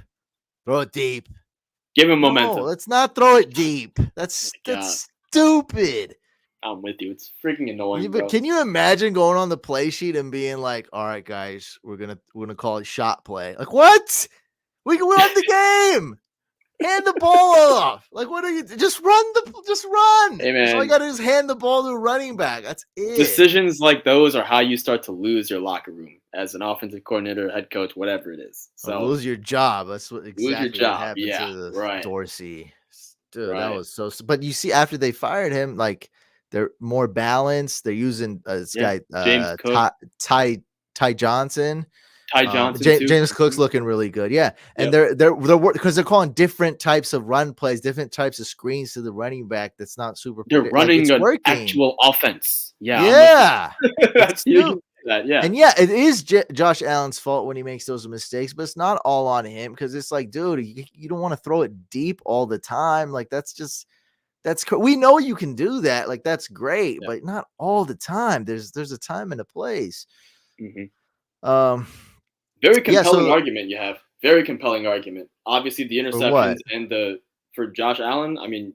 Throw it deep. Give him No, momentum. let's not throw it deep. That's God, stupid. I'm with you. It's freaking annoying, But bro. can you imagine going on the play sheet and being like, all right, guys, we're gonna call it shot play. Like, what? We can win the game. Hand the ball off. Like, what are you? Just run. Hey, That's all you man. got to do is hand the ball to a running back. That's it. Decisions like those are how you start to lose your locker room as an offensive coordinator, head coach, whatever it is. Or So lose your job. That's lose your exactly what job. happened Yeah, to the right, Dorsey. Dude, that right. was so. But you see, after they fired him, like they're more balanced. They're using this Yeah, guy, James Cook, Ty Johnson. Ty Johnson too. James Cook's looking really good, yeah. And Yep. they're because they're calling different types of run plays, different types of screens to the running back. That's not super. They're Like running it's an working. actual offense. Yeah, Yeah, I'm with you. it's You cute. can say that. Yeah, And yeah, it is Josh Allen's fault when he makes those mistakes, but it's not all on him because it's like, dude, you don't want to throw it deep all the time. Like we know you can do that. Like that's great, yeah. but not all the time. There's a time and a place. Mm-hmm. Um, Very yeah. compelling So argument you have. Very compelling argument. Obviously, the for what? interceptions and for Josh Allen. I mean,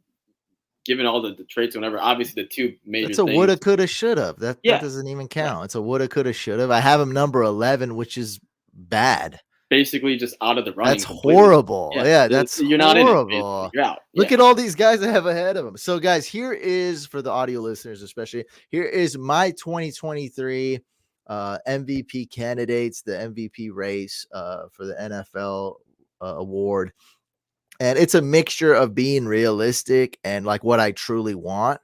given all the traits, whatever. Obviously, the two major That's a woulda, things. coulda, shoulda. That Yeah, doesn't even yeah. count. It's a woulda, coulda, shoulda. I have him number 11, which is bad. Basically, just out of the running. That's Completely. horrible. Yeah, that's you're not in it. Basically. horrible. You're out. Look Yeah. at all these guys I have ahead of him. So, guys, here is for the audio listeners, especially here is my 2023 MVP candidates, the MVP race for the NFL award. And it's a mixture of being realistic and like what I truly want.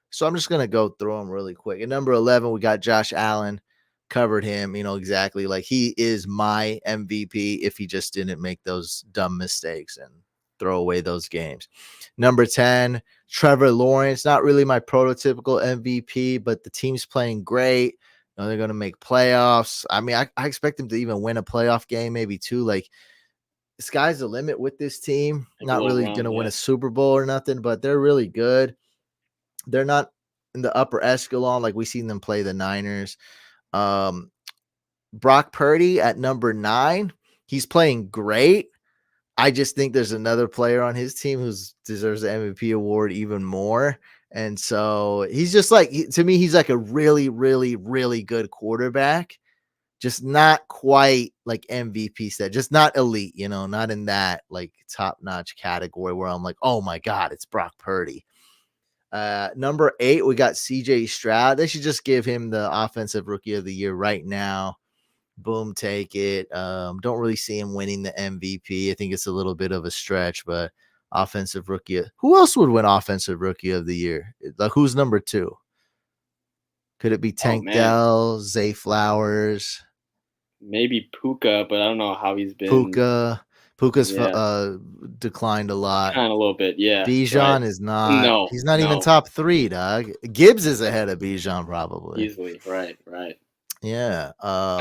So I'm just going to go through them really quick. At number 11, we got Josh Allen. Covered him, exactly. Like he is my MVP if he just didn't make those dumb mistakes and throw away those games. Number 10, Trevor Lawrence. Not really my prototypical MVP, but the team's playing great. They're going to make playoffs. I mean, I expect them to even win a playoff game, maybe two. Like, sky's the limit with this team. Not really going to win a Super Bowl or nothing, but they're really good. They're not in the upper echelon like we seen them play the Niners. Um, Brock Purdy at number 9. He's playing great. I just think there's another player on his team who deserves the MVP award even more. And so he's just like, to me, he's like a really, really, really good quarterback. Just not quite like MVP set, just not elite, not in that like top notch category where I'm like, oh my God, it's Brock Purdy. Number 8, we got CJ Stroud. They should just give him the offensive rookie of the year right now. Boom, take it. Don't really see him winning the MVP. I think it's a little bit of a stretch, but offensive rookie. Who else would win offensive rookie of the year? Like, who's number 2? Could it be Oh Tank man, Dell, Zay Flowers, maybe Puka, but I don't know how he's been. Puka? Puka's Yeah, declined a lot. kind of a little bit. Yeah, right. Bijan is not. No, He's not even no, top 3, dog. Gibbs is ahead of Bijan probably. easily. Right, right. Yeah.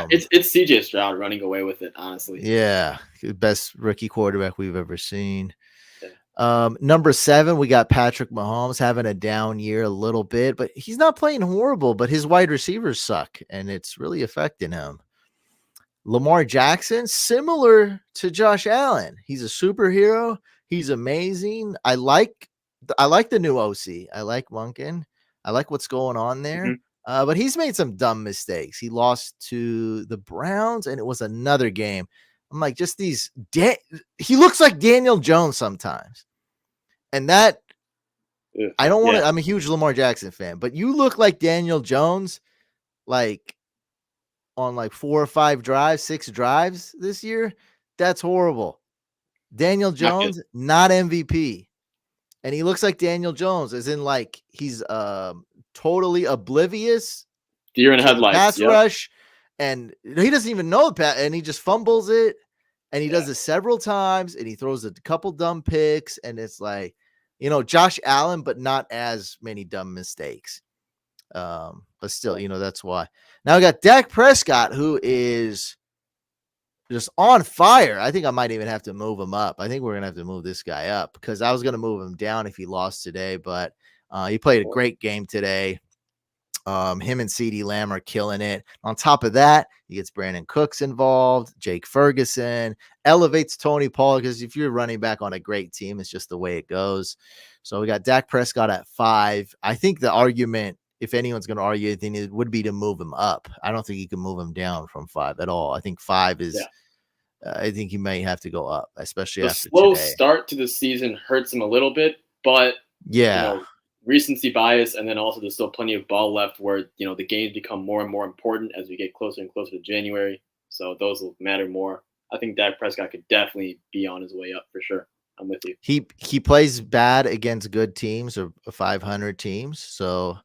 It's CJ Stroud running away with it, honestly. Yeah. Best rookie quarterback we've ever seen. Yeah. Number 7, we got Patrick Mahomes having a down year a little bit, but he's not playing horrible, but his wide receivers suck, and it's really affecting him. Lamar Jackson, similar to Josh Allen. He's a superhero. He's amazing. I like the new OC. I like Monken. I like what's going on there. Mhm. But he's made some dumb mistakes. He lost to the Browns, and it was another game. I'm like, just these. He looks like Daniel Jones sometimes, and that Ugh, I don't want yeah, to. I'm a huge Lamar Jackson fan, but you look like Daniel Jones, like on like 4 or 5 drives, 6 drives this year. That's horrible. Daniel not good. Jones, not MVP. And he looks like Daniel Jones, as in like he's totally oblivious Deer in to the headlights. pass Yep. rush, and he doesn't even know the pass, and he just fumbles it, and he Yeah. does it several times, and he throws a couple dumb picks, and it's like, Josh Allen, but not as many dumb mistakes. But still, that's why. Now we got Dak Prescott, who is just on fire. I think I might even have to move him up. I think we're gonna have to move this guy up because I was gonna move him down if he lost today, but he played a great game today. Him and CeeDee Lamb are killing it. On top of that, he gets Brandon Cooks involved, Jake Ferguson, elevates Tony Pollard, because if you're running back on a great team, it's just the way it goes. So we got Dak Prescott at 5. I think the argument, if anyone's going to argue anything, it would be to move him up. I don't think you can move him down from 5 at all. I think 5 is, Yeah. I think he may have to go up, especially The after slow today. start to the season hurts him a little bit, but Yeah. recency bias, and then also there's still plenty of ball left where the games become more and more important as we get closer and closer to January. So those will matter more. I think Dak Prescott could definitely be on his way up for sure. I'm with you. He plays bad against good teams or 500 teams. So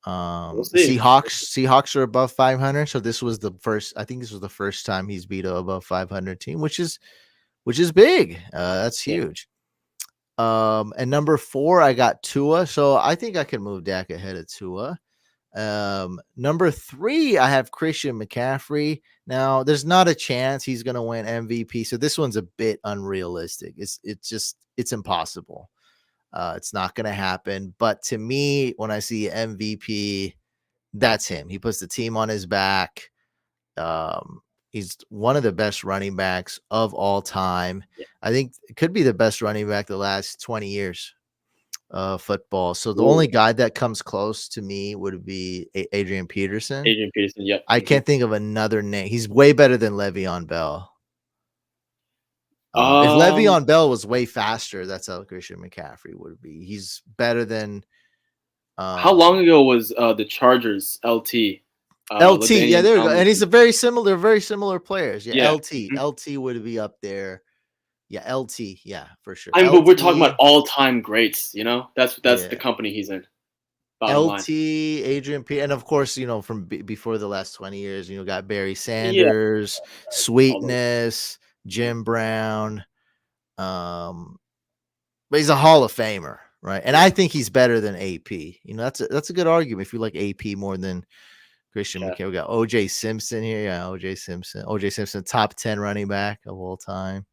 We'll see. Seahawks are above 500. So this was the first. I think this was the first time he's beat a above 500 team, which is big. That's Yeah. huge. And number 4, I got Tua. So I think I can move Dak ahead of Tua. Number 3, I have Christian McCaffrey. Now, there's not a chance he's going to win MVP. So this one's a bit unrealistic. It's impossible. It's not going to happen. But to me, when I see MVP, that's him. He puts the team on his back. He's one of the best running backs of all time. Yeah. I think it could be the best running back the last 20 years of football. So the Ooh. only guy that comes close to me would be Adrian Peterson. Adrian Peterson. Yep. I can't think of another name. He's way better than Le'Veon Bell. If Le'Veon Bell was way faster, that's how Christian McCaffrey would be. He's better than. How long ago was the Chargers LT? LT, yeah, LaDainian there you go. Tomlinson. And he's very similar players. Yeah. LT. LT would be up there. Yeah, LT, yeah, for sure. I mean, but we're talking about all-time greats. That's the company he's in. Bottom line. LT, Adrian P, and of course, from before the last 20 years, got Barry Sanders, Sweetness, Jim Brown. But he's a Hall of Famer, right? And I think he's better than AP. That's a good argument if you like AP more than Christian McCaffrey. We got OJ Simpson here. Yeah, OJ Simpson, top 10 running back of all time.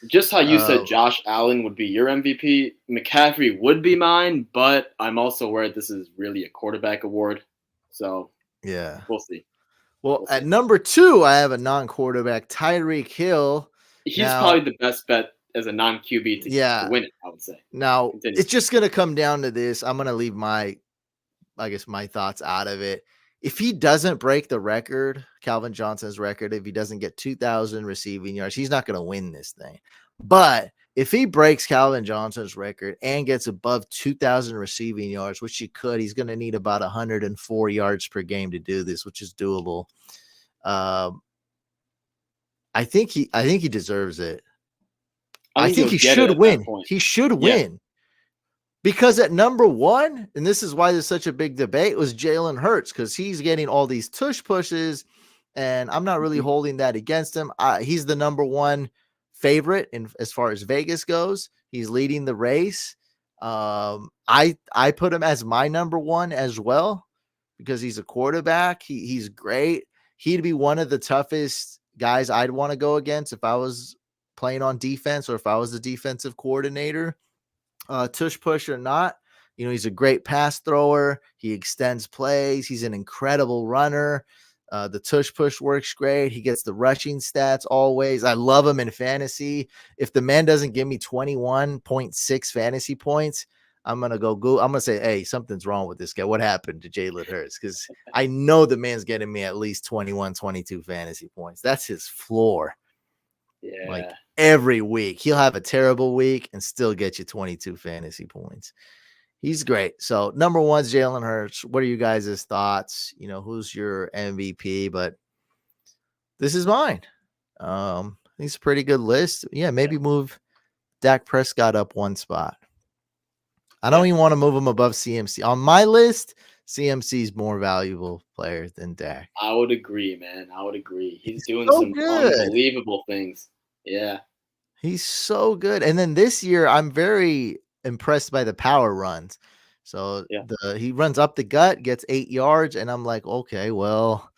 Just how you said Josh Allen would be your MVP, McCaffrey would be mine, but I'm also worried this is really a quarterback award. So yeah, we'll see. Well, We'll at see. number 2, I have a non-quarterback, Tyreek Hill. He's Now, probably the best bet as a non QB to yeah. win it. I would say. Now Continue. it's just gonna come down to this. I'm gonna leave I guess my thoughts out of it. If he doesn't break the record, Calvin Johnson's record, if he doesn't get 2,000 receiving yards, he's not going to win this thing. But if he breaks Calvin Johnson's record and gets above 2,000 receiving yards, which he could, he's going to need about 104 yards per game to do this, which is doable. Um, I think he deserves it. I I think think he'll he get it should at that win. point. He should Yeah. win. Because at number 1, and this is why there's such a big debate, was Jalen Hurts, because he's getting all these tush pushes, and I'm not really Mhm. holding that against him. He's the number 1 favorite in as far as Vegas goes. He's leading the race. I put him as my number 1 as well because he's a quarterback. He's great. He'd be one of the toughest guys I'd want to go against if I was playing on defense or if I was the defensive coordinator. Tush push or not, he's a great pass thrower. He extends plays. He's an incredible runner. The tush push works great. He gets the rushing stats always. I love him in fantasy. If the man doesn't give me 21.6 fantasy points, I'm going to go Google. I'm going to say, hey, something's wrong with this guy. What happened to Jalen Hurts? Because I know the man's getting me at least 21, 22 fantasy points. That's his floor. Yeah. Like every week, he'll have a terrible week and still get you 22 fantasy points. He's great. So number 1's Jalen Hurts. What are you guys' thoughts? Who's your MVP? But this is mine. It's a pretty good list. Yeah, maybe move Dak Prescott up 1 spot. I don't even want to move him above CMC. On my list, CMC is more valuable player than Dak. I would agree, man. I would agree. He's doing so some good. unbelievable things. Yeah. He's so good. And then this year, I'm very impressed by the power runs. So Yeah. he runs up the gut, gets 8 yards, and I'm like, okay, well,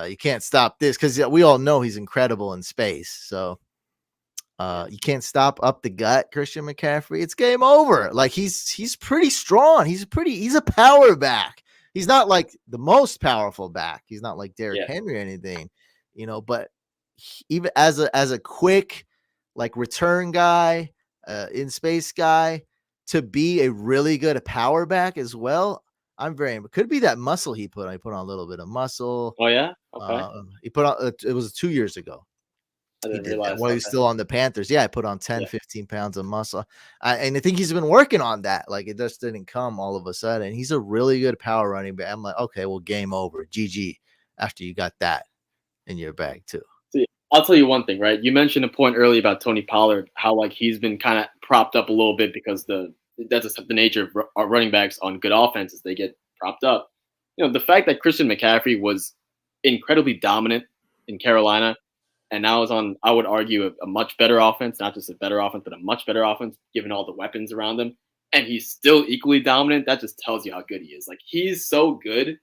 you can't stop this because we all know he's incredible in space. So you can't stop up the gut, Christian McCaffrey. It's game over. Like he's pretty strong. He's a power back. He's not like the most powerful back. He's not like Derrick Henry or anything, but even as a quick like return guy, in space guy, to be a really good power back as well. I'm very could be that muscle he put on. He put on a little bit of muscle. Oh yeah. Okay. He put on. It was 2 years ago. I He didn't did that realize. while he was still on the Panthers. Yeah, I put on 10, 15 pounds of muscle. And I think he's been working on that. Like it just didn't come all of a sudden. He's a really good power running back. I'm like, okay, well, game over. GG after you got that in your bag too. See, I'll tell you one thing, right? You mentioned a point earlier about Tony Pollard, how like he's been kind of propped up a little bit because that's the nature of our running backs on good offenses. They get propped up. The fact that Christian McCaffrey was incredibly dominant in Carolina and now is on, I would argue, a much better offense, not just a better offense, but a much better offense, given all the weapons around him. And he's still equally dominant. That just tells you how good he is. Like, he's so good.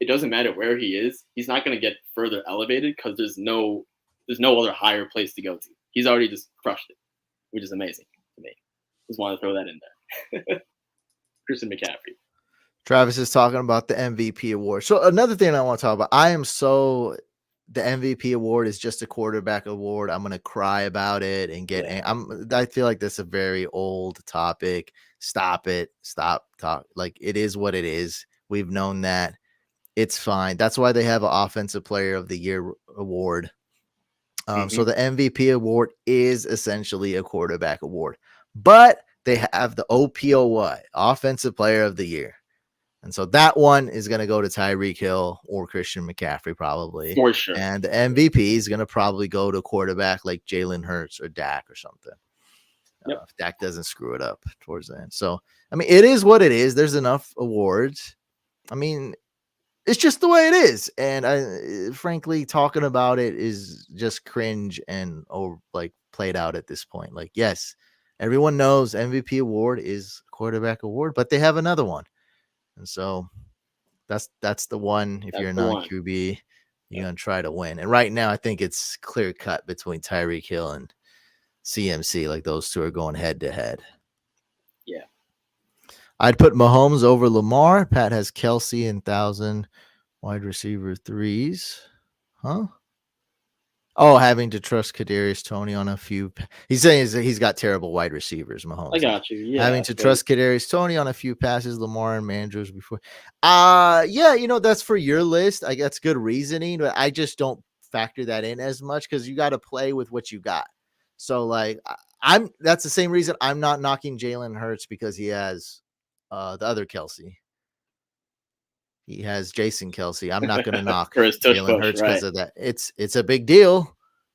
It doesn't matter where he is. He's not going to get further elevated because there's no other higher place to go to. He's already just crushed it, which is amazing to me. Just wanted to throw that in there. Christian McCaffrey. Travis is talking about the MVP award. So another thing I want to talk about, the MVP award is just a quarterback award. I'm going to cry about it and I feel like that's a very old topic. Stop it. Stop talk. Like it is what it is. We've known that. It's fine. That's why they have an offensive player of the year award. So the MVP award is essentially a quarterback award, but they have the OPOY, offensive player of the year. And so that one is going to go to Tyreek Hill or Christian McCaffrey probably. For sure. And the MVP is going to probably go to quarterback like Jalen Hurts or Dak or something. If Dak doesn't screw it up towards the end. So, I mean, it is what it is. There's enough awards. I mean, it's just the way it is. And frankly, talking about it is just cringe and like played out at this point. Like, yes, everyone knows MVP award is quarterback award, but they have another one. And so that's the one. If you're a non-QB, you're going to try to win. And right now, I think it's clear cut between Tyreek Hill and CMC. Like those two are going head to head. Yeah. I'd put Mahomes over Lamar. Pat has Kelsey and 1,000. Wide receiver threes. Huh? Oh, having to trust Kadarius Toney on a few. He's saying that he's got terrible wide receivers. I Mahomes is got you. having Yeah, to but trust Kadarius Toney on a few passes. Lamar and Mandrews before. Yeah, that's for your list. I guess good reasoning, but I just don't factor that in as much because you got to play with what you got. So like, I'm that's the same reason I'm not knocking Jalen Hurts because he has the other Kelsey. He has Jason Kelsey. I'm not going to knock for his tush Jalen push, Hurts right? because of that. It's a big deal. It is.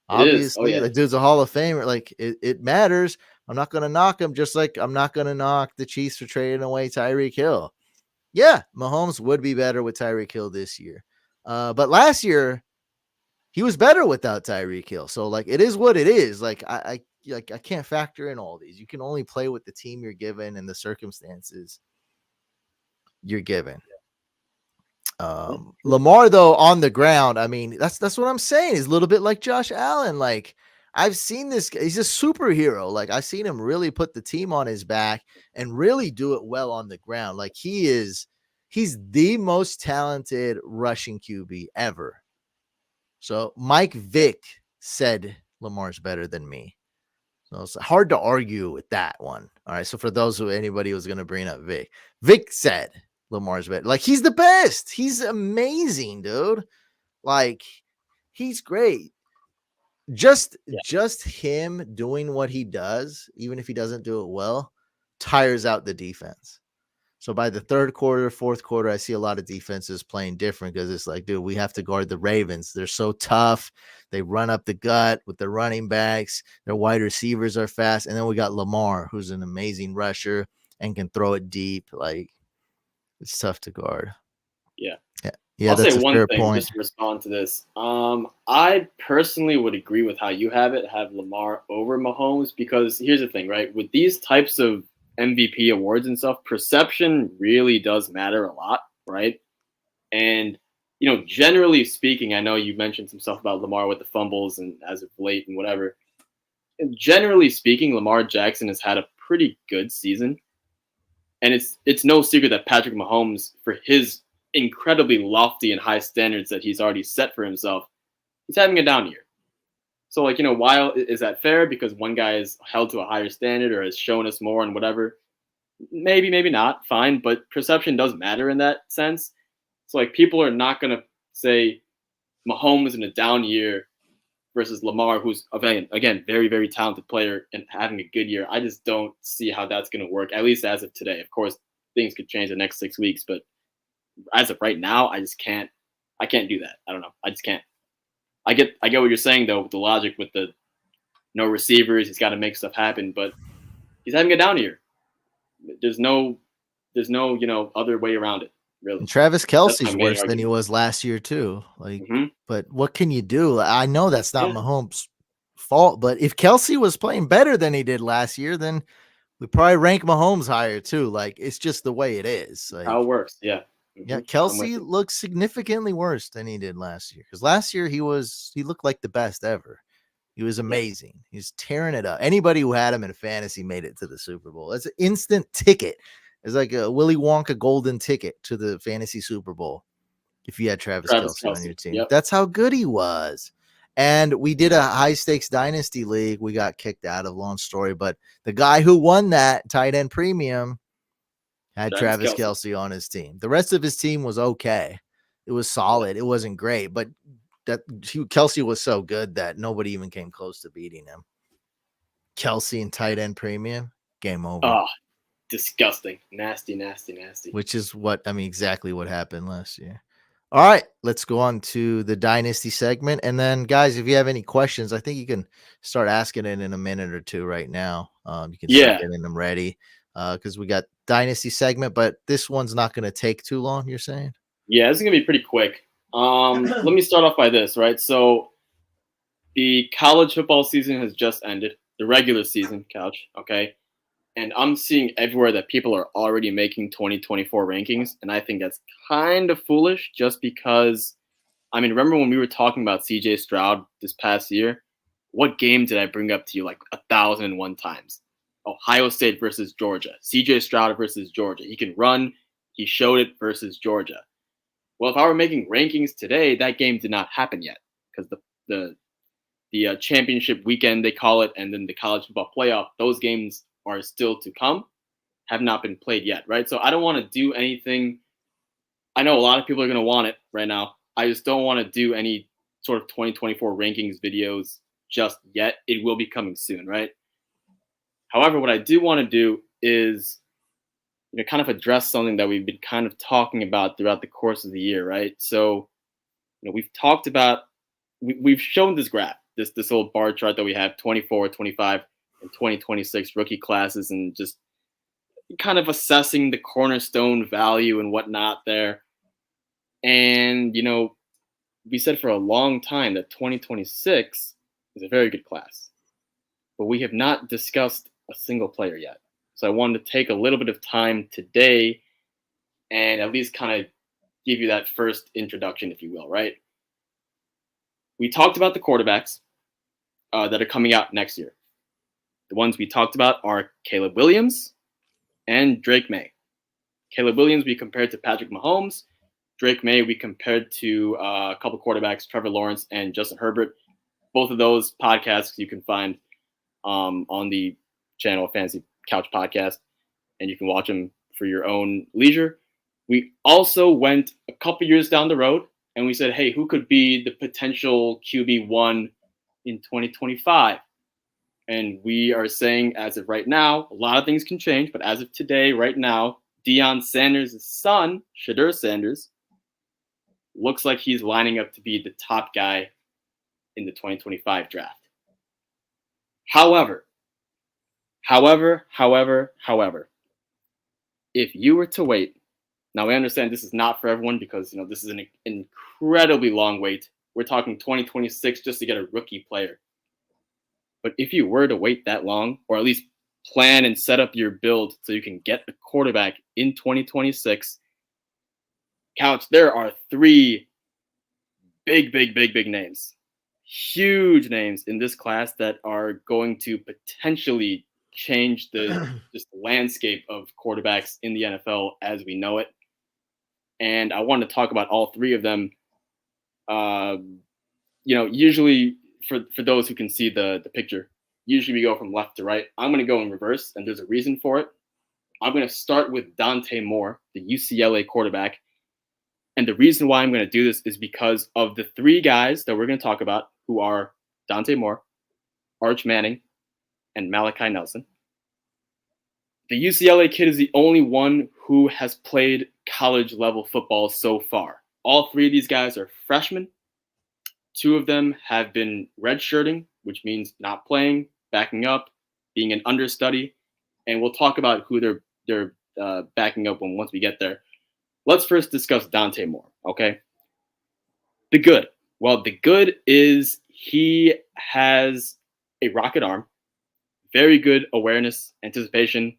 Oh Obviously, yeah. the dude's a Hall of Famer. Like it matters. I'm not going to knock him, just like I'm not going to knock the Chiefs for trading away Tyreek Hill. Yeah, Mahomes would be better with Tyreek Hill this year. But last year, he was better without Tyreek Hill. So like it is what it is. Like I can't factor in all these. You can only play with the team you're given and the circumstances you're given. Lamar though on the ground, I mean that's what I'm saying. He's a little bit like Josh Allen. Like I've seen this. He's a superhero. Like I've seen him really put the team on his back and really do it well on the ground. Like he's the most talented rushing QB ever. So Mike Vick said Lamar's better than me. So it's hard to argue with that one. All right. So for those who anybody was going to bring up Vic said Lamar's better. Like he's the best. He's amazing, dude. Like he's great. Yeah. Just him doing what he does, even if he doesn't do it well, tires out the defense. So by the third quarter, fourth quarter, I see a lot of defenses playing different because it's like, dude, we have to guard the Ravens. They're so tough. They run up the gut with the running backs. Their wide receivers are fast. And then we got Lamar, who's an amazing rusher and can throw it deep. Like it's tough to guard. Yeah. Yeah. Yeah, I'll say that's a one fair thing point. just to respond to this. I personally would agree with how you have it, have Lamar over Mahomes, because here's the thing, right? With these types of MVP awards and stuff, perception really does matter a lot, right? And generally speaking, I know you mentioned some stuff about Lamar with the fumbles and as of late and whatever. And generally speaking, Lamar Jackson has had a pretty good season. And it's no secret that Patrick Mahomes, for his incredibly lofty and high standards that he's already set for himself, he's having a down year. So, while is that fair because one guy is held to a higher standard or has shown us more and whatever? Maybe, maybe not. Fine, but perception does matter in that sense. So, people are not going to say Mahomes in a down year versus Lamar, who's again very very talented player and having a good year. I just don't see how that's going to work. At least as of today. Of course, things could change the next 6 weeks, but as of right now, I just can't. I can't do that. I don't know. I just can't. I get what you're saying though with the logic with the no receivers. He's got to make stuff happen, but he's having a down year. There's no other way around it. Really. And Travis That's my Kelsey's main worse than he argument. was last year, too. Like, Mm-hmm. but what can you do? I know that's not Yeah. Mahomes' fault, but if Kelsey was playing better than he did last year, then we probably rank Mahomes higher too. Like it's just the way it is. How Like it works. Yeah. yeah, Mm-hmm. I'm with Kelsey you. looks significantly worse than he did last year. Because last year he looked like the best ever. He was Yeah. amazing. He's tearing it up. Anybody who had him in fantasy made it to the Super Bowl. It's an instant ticket. It's like a Willy Wonka golden ticket to the fantasy Super Bowl. If you had Travis Travis Kelsey on your Kelsey. team, Yep. that's how good he was. And we did a high stakes dynasty league. We got kicked out of, long story, but the guy who won that tight end premium had Travis Kelsey on his team. The rest of his team was okay. It was solid. Yeah. It wasn't great, but Kelsey was so good that nobody even came close to beating him. Kelsey and tight end premium, game over. Oh, disgusting. Nasty, nasty, nasty. Which is exactly what happened last year. All right, let's go on to the dynasty segment. And then, guys, if you have any questions, I think you can start asking it in a minute or two right now. You can start getting them ready because we got dynasty segment, but this one's not going to take too long, you're saying? Yeah, this is going to be pretty quick. Let me start off by this, right? So the college football season has just ended, the regular season, Couch, okay? And I'm seeing everywhere that people are already making 2024 rankings, and I think that's kind of foolish just because, remember when we were talking about CJ Stroud this past year? What game did I bring up to you like 1,001 times? Ohio State versus Georgia. CJ Stroud versus Georgia. He can run. He showed it versus Georgia. Well, if I were making rankings today, that game did not happen yet because the championship weekend they call it, and then the college football playoff, those games are still to come, have not been played yet, right? So I don't want to do anything. I know a lot of people are going to want it right now. I just don't want to do any sort of 2024 rankings videos just yet. It will be coming soon, right? However, what I do want to do is kind of address something that we've been kind of talking about throughout the course of the year, right? So, we've talked about, we've shown this graph, this old bar chart that we have, 24, 25, and 2026 rookie classes, and just kind of assessing the cornerstone value and whatnot there. And, we said for a long time that 2026 is a very good class, but we have not discussed a single player yet. So I wanted to take a little bit of time today and at least kind of give you that first introduction, if you will, right? We talked about the quarterbacks that are coming out next year. The ones we talked about are Caleb Williams and Drake May. Caleb Williams we compared to Patrick Mahomes. Drake May we compared to a couple quarterbacks, Trevor Lawrence and Justin Herbert. Both of those podcasts you can find on the channel Fantasy Couch Podcast, and you can watch them for your own leisure. We also went a couple years down the road and we said, hey, who could be the potential QB1 in 2025? And we are saying, as of right now, a lot of things can change, but as of today, right now, Deion Sanders' son, Shadur Sanders, looks like he's lining up to be the top guy in the 2025 draft. However, if you were to wait, now I understand this is not for everyone because this is an incredibly long wait. We're talking 2026 just to get a rookie player. But if you were to wait that long, or at least plan and set up your build so you can get a quarterback in 2026, Couch, there are 3 big names, huge names in this class that are going to potentially change the just landscape of quarterbacks in the NFL as we know it. And I want to talk about all 3 of them. Usually for those who can see the picture, usually we go from left to right. I'm going to go in reverse, and there's a reason for it. I'm going to start with Dante Moore, the UCLA quarterback. And the reason why I'm going to do this is because of the 3 guys that we're going to talk about, who are Dante Moore, Arch Manning, and Malachi Nelson. The UCLA kid is the only one who has played college-level football so far. All 3 of these guys are freshmen. 2 of them have been redshirting, which means not playing, backing up, being an understudy. And we'll talk about who they're backing up once we get there. Let's first discuss Dante Moore, okay? The good. Well, the good is he has a rocket arm, very good awareness, anticipation,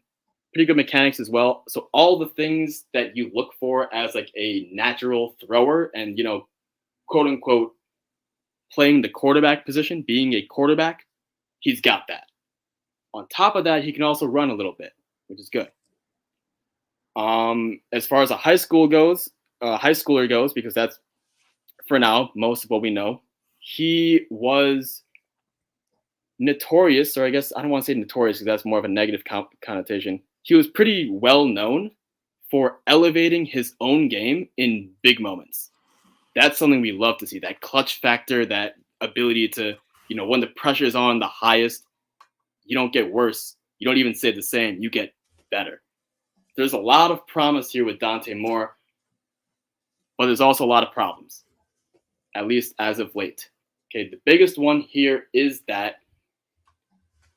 pretty good mechanics as well. So all the things that you look for as like a natural thrower and, quote unquote, playing the quarterback position, being a quarterback, he's got that. On top of that, he can also run a little bit, which is good. As far as a high schooler goes, because that's for now most of what we know, he was notorious, or I guess I don't want to say notorious because that's more of a negative connotation. He was pretty well known for elevating his own game in big moments. That's something we love to see, that clutch factor, that ability to, when the pressure is on the highest, you don't get worse. You don't even stay the same. You get better. There's a lot of promise here with Dante Moore, but there's also a lot of problems, at least as of late. Okay, the biggest one here is that,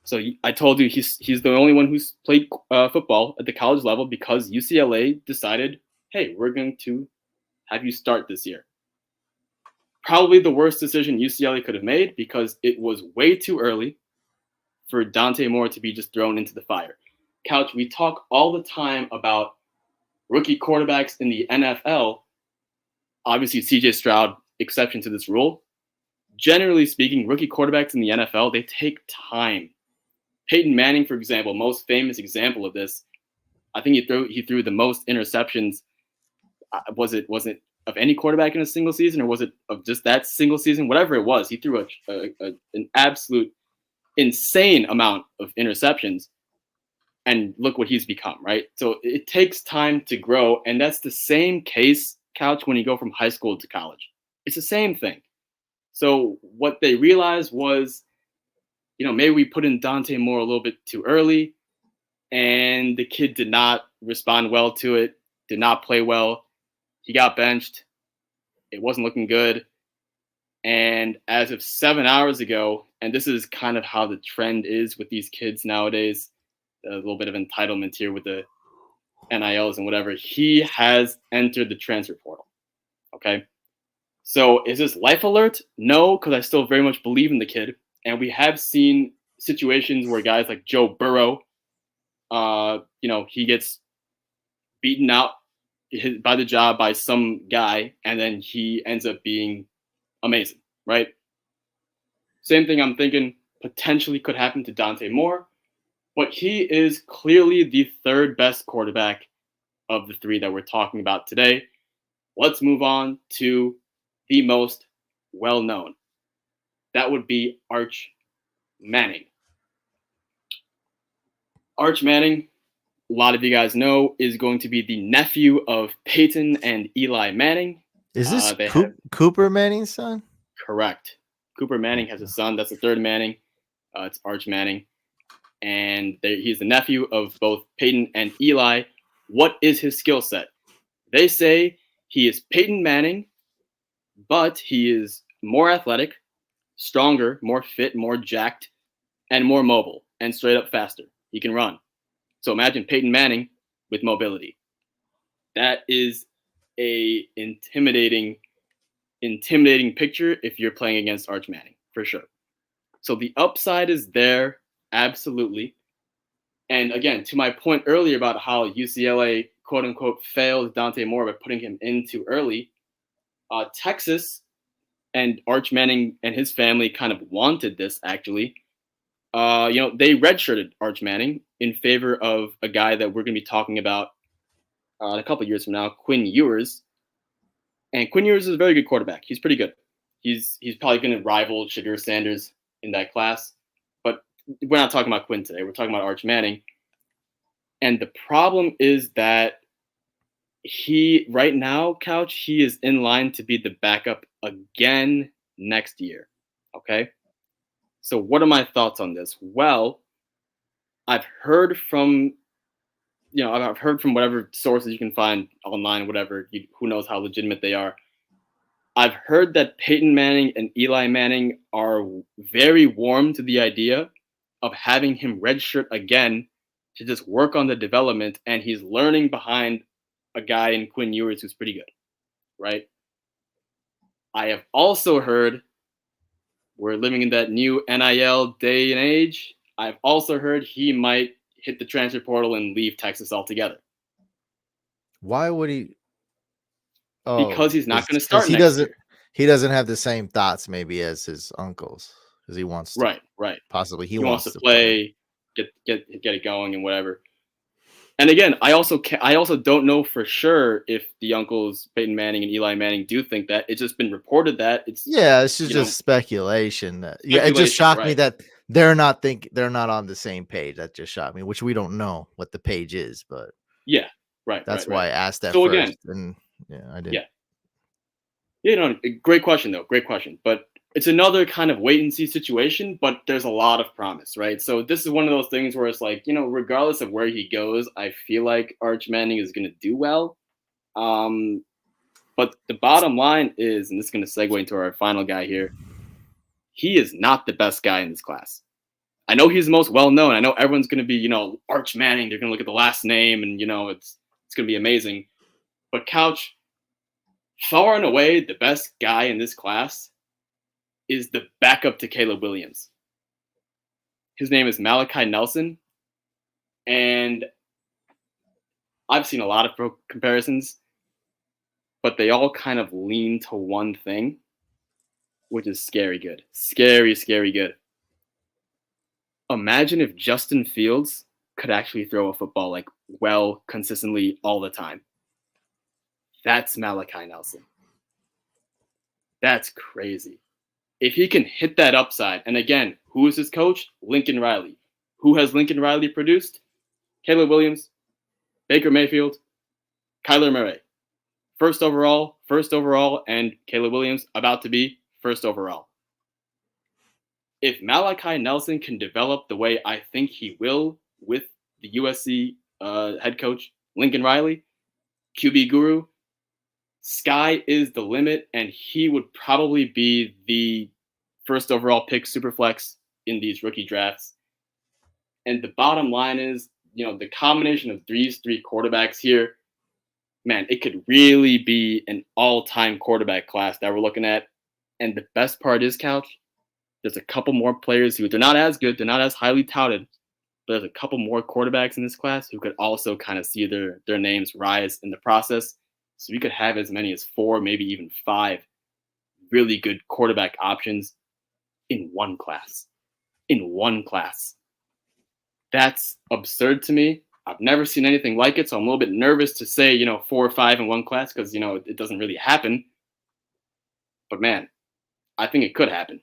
so I told you he's the only one who's played football at the college level because UCLA decided, hey, we're going to have you start this year. Probably the worst decision UCLA could have made because it was way too early for Dante Moore to be just thrown into the fire. Couch, we talk all the time about rookie quarterbacks in the NFL. Obviously, CJ Stroud, exception to this rule. Generally speaking, rookie quarterbacks in the NFL, they take time. Peyton Manning, for example, most famous example of this. I think he threw the most interceptions. Was it of any quarterback in a single season, or was it of just that single season? Whatever it was, he threw an absolute insane amount of interceptions. And look what he's become, right? So it takes time to grow. And that's the same case, Couch, when you go from high school to college. It's the same thing. So what they realized was, maybe we put in Dante Moore a little bit too early, and the kid did not respond well to it, did not play well. He got benched. It wasn't looking good. And as of 7 hours ago, and this is kind of how the trend is with these kids nowadays, a little bit of entitlement here with the NILs and whatever, he has entered the transfer portal. Okay. So is this life alert? No, because I still very much believe in the kid. And we have seen situations where guys like Joe Burrow, he gets beaten out by the job by some guy, and then he ends up being amazing, right? Same thing I'm thinking potentially could happen to Dante Moore, but he is clearly the third best quarterback of the three that we're talking about today. Let's move on to the most well-known. That would be Arch Manning. Arch Manning, a lot of you guys know, is going to be the nephew of Peyton and Eli Manning. Is this Cooper Manning's son? Correct. Cooper Manning has a son. That's the third Manning. It's Arch Manning. And he's the nephew of both Peyton and Eli. What is his skill set? They say he is Peyton Manning, but he is more athletic, stronger, more fit, more jacked, and more mobile, and straight up faster. He can run. So imagine Peyton Manning with mobility. That is a intimidating picture if you're playing against Arch Manning, for sure. So the upside is there, absolutely. And again, to my point earlier about how UCLA, quote unquote, failed Dante Moore by putting him in too early, Texas and Arch Manning and his family kind of wanted this, actually. They redshirted Arch Manning in favor of a guy that we're going to be talking about a couple of years from now, Quinn Ewers. And Quinn Ewers is a very good quarterback. He's pretty good. He's probably going to rival Shadur Sanders in that class. But we're not talking about Quinn today. We're talking about Arch Manning. And the problem is that right now, Couch, he is in line to be the backup again next year. Okay? So what are my thoughts on this? Well, I've heard from whatever sources you can find online, whatever, who knows how legitimate they are. I've heard that Peyton Manning and Eli Manning are very warm to the idea of having him redshirt again to just work on the development, and he's learning behind a guy in Quinn Ewers who's pretty good, right? I have also heard, we're living in that new NIL day and age, I've also heard he might hit the transfer portal and leave Texas altogether. Why would he? Because he's not going to start next year. He doesn't have the same thoughts maybe as his uncles, because he wants to. Right. Possibly he wants to play, get it going and whatever. And again, I also don't know for sure if the uncles Peyton Manning and Eli Manning do think that. It's just been reported that it's just speculation. It just shocked me that they're not on the same page. That just shocked me, which we don't know what the page is, but that's why I asked that so first. Again, and I did. Great question though. Great question, but it's another kind of wait and see situation, but there's a lot of promise, right? So this is one of those things where it's like, regardless of where he goes, I feel like Arch Manning is going to do well. But the bottom line is, and this is going to segue into our final guy here, he is not the best guy in this class. I know he's the most well-known. I know everyone's going to be, Arch Manning. They're going to look at the last name and, it's going to be amazing. But Couch, far and away, the best guy in this class is the backup to Caleb Williams. His name is Malachi Nelson. And I've seen a lot of comparisons, but they all kind of lean to one thing, which is scary good. Scary, scary good. Imagine if Justin Fields could actually throw a football consistently all the time. That's Malachi Nelson. That's crazy. If he can hit that upside, and again, who is his coach? Lincoln Riley. Who has Lincoln Riley produced? Caleb Williams, Baker Mayfield, Kyler Murray. First overall, and Caleb Williams about to be first overall. If Malachi Nelson can develop the way I think he will with the USC head coach Lincoln Riley, QB guru, sky is the limit, and he would probably be the first overall pick superflex in these rookie drafts. And the bottom line is, the combination of these three quarterbacks here, man, it could really be an all-time quarterback class that we're looking at. And the best part is, Couch, there's a couple more players who they're not as good, they're not as highly touted, but there's a couple more quarterbacks in this class who could also kind of see their names rise in the process. So we could have as many as 4, maybe even 5 really good quarterback options in one class. In one class. That's absurd to me. I've never seen anything like it, so I'm a little bit nervous to say, 4 or 5 in one class because, it doesn't really happen. But, man, I think it could happen.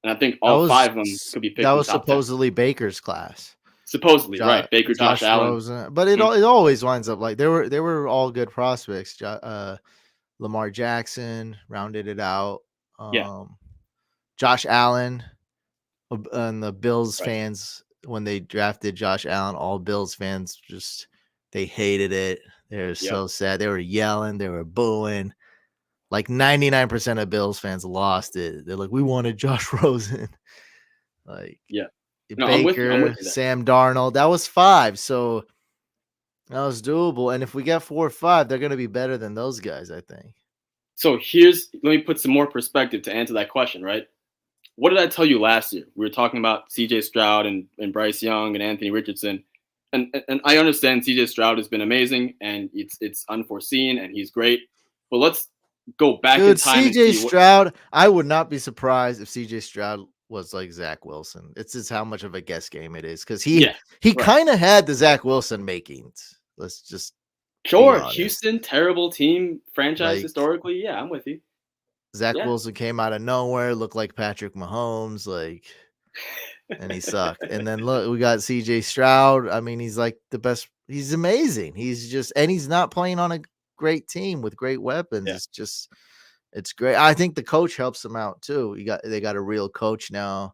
And I think all 5 of them could be picked. That was supposedly 10. Baker's class. Supposedly, right? Baker, Josh Allen. Rosen. But it always winds up like they were all good prospects. Lamar Jackson rounded it out. Josh Allen and the Bills fans, when they drafted Josh Allen, all Bills fans they hated it. They were so sad. They were yelling. They were booing. Like 99% of Bills fans lost it. They're like, we wanted Josh Rosen. Baker, I'm with you Sam Darnold. That was 5. So that was doable. And if we get 4 or 5, they're going to be better than those guys, I think. So let me put some more perspective to answer that question, right? What did I tell you last year? We were talking about CJ Stroud and Bryce Young and Anthony Richardson. And I understand CJ Stroud has been amazing and it's unforeseen and he's great. But let's go back in time. CJ Stroud, I would not be surprised if CJ Stroud was like Zach Wilson. It's just how much of a guess game it is because he kind of had the Zach Wilson makings. Let's just Houston, terrible team franchise historically. Yeah, I'm with you. Zach Wilson came out of nowhere, looked like Patrick Mahomes, and he sucked. And then look, we got CJ Stroud. I mean, he's like the best. He's amazing. And he's not playing on a great team with great weapons. Yeah. It's great. I think the coach helps them out too. They got a real coach now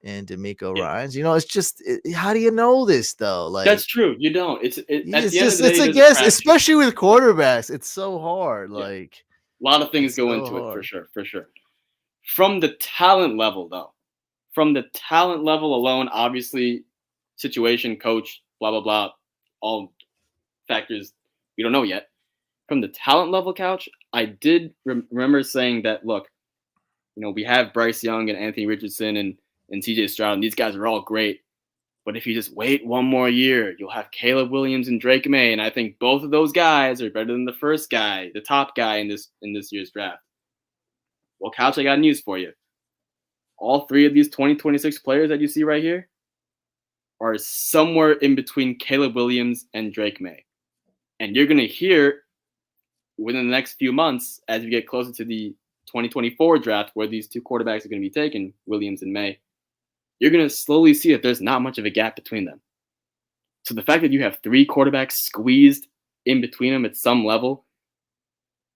in D'Amico Ryans. It's just how do you know this though? Like that's true. You don't. It's a guess, especially with quarterbacks. It's so hard. Yeah. Like a lot of things go into it for sure. From the talent level though, alone, obviously, situation, coach, blah blah blah, all factors we don't know yet. From the talent level, Couch, I did remember saying that, look, we have Bryce Young and Anthony Richardson and CJ Stroud, and these guys are all great. But if you just wait one more year, you'll have Caleb Williams and Drake May, and I think both of those guys are better than the first guy, the top guy in this year's draft. Well, Couch, I got news for you. All 3 of these 2026 players that you see right here are somewhere in between Caleb Williams and Drake May. And you're going to hear within the next few months, as we get closer to the 2024 draft, where these 2 quarterbacks are going to be taken, Williams and May, you're going to slowly see that there's not much of a gap between them. So the fact that you have 3 quarterbacks squeezed in between them at some level,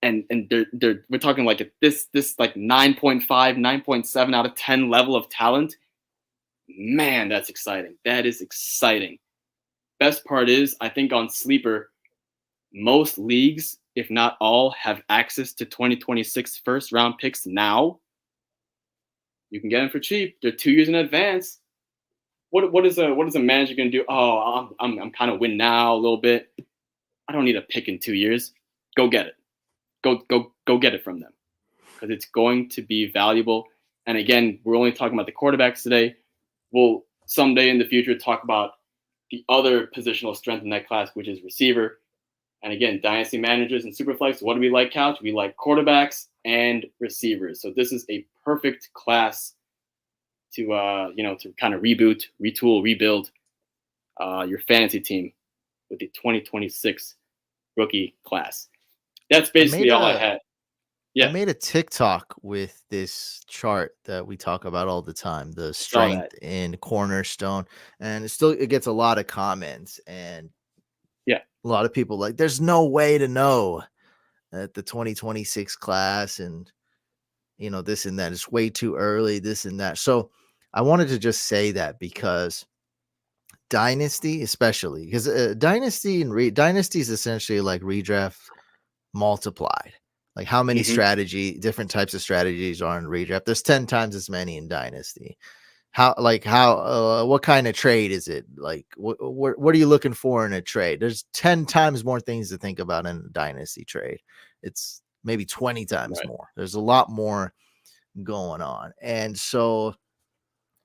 and we're talking like this like 9.5, 9.7 out of 10 level of talent, man, that's exciting. That is exciting. Best part is, I think on Sleeper, most leagues, if not all, have access to 2026 first round picks now. You can get them for cheap. They're 2 years in advance. What is a manager going to do? Oh, I'm kind of win now a little bit. I don't need a pick in 2 years. Go get it. Go get it from them because it's going to be valuable. And again, we're only talking about the quarterbacks today. We'll someday in the future talk about the other positional strength in that class, which is receiver. And again, dynasty managers and superflex, what do we like, Couch? We like quarterbacks and receivers. So this is a perfect class to kind of reboot, retool, rebuild your fantasy team with the 2026 rookie class. That's basically all I had. I Yeah, made a TikTok with this chart that we talk about all the time, the I saw that. strength in cornerstone, and it gets a lot of comments and Yeah. a lot of people like, there's no way to know at the 2026 class and this and that. It's way too early, this and that. So I wanted to just say that because dynasty, especially because dynasty is essentially like redraft multiplied. Like how many Hmm. different types of strategies are in redraft? There's 10 times as many in dynasty. What kind of trade is it? Like what are you looking for in a trade? There's 10 times more things to think about in a dynasty trade. It's maybe 20 times Right. more. There's a lot more going on. And so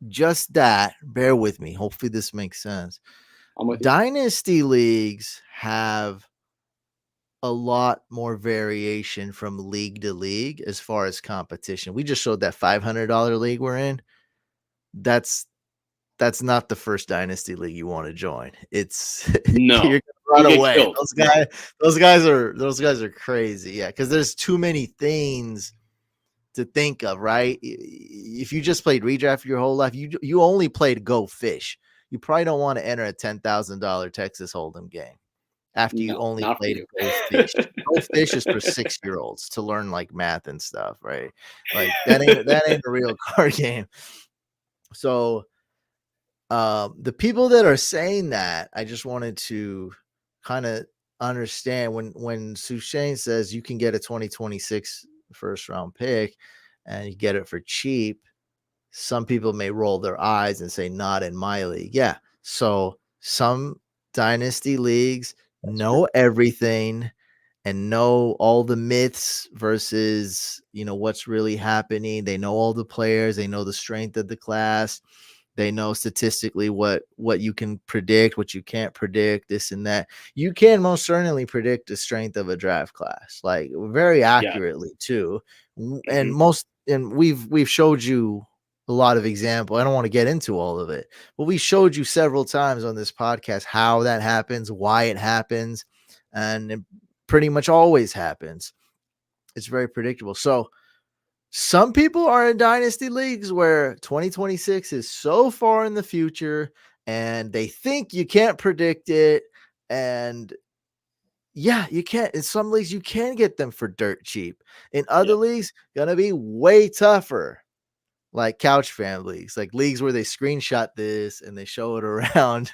just that, bear with me. Hopefully this makes sense. I'm with you. Dynasty leagues have a lot more variation from league to league as far as competition. We just showed that $500 league we're in. That's not the first dynasty league you want to join. It's No, you're you gonna run get away. killed. Yeah. Those guys are crazy. Yeah, because there's too many things to think of, right? If you just played redraft your whole life, you only played Go Fish. You probably don't want to enter a $10,000 Texas Hold'em game after you No, only not for played you. Go Fish. Go Fish is for 6-year-olds to learn like math and stuff, right? Like that ain't a real card game. So the people that are saying that, I just wanted to kind of understand when Sushane says you can get a 2026 first round pick and you get it for cheap. Some people may roll their eyes and say, not in my league. Yeah. So some dynasty leagues That's true. know everything and know all the myths versus, what's really happening. They know all the players, they know the strength of the class. They know statistically what you can predict, what you can't predict, this and that. You can most certainly predict the strength of a draft class, like very Yeah. accurately too. And Hmm. we've showed you a lot of example. I don't want to get into all of it, but we showed you several times on this podcast how that happens, why it happens, and it pretty much always happens. It's very predictable. So some people are in dynasty leagues where 2026 is so far in the future and they think you can't predict it. And yeah, you can't. In some leagues, you can get them for dirt cheap. In other Yeah. leagues, gonna be way tougher. Like couch fan leagues, like leagues where they screenshot this and they show it around.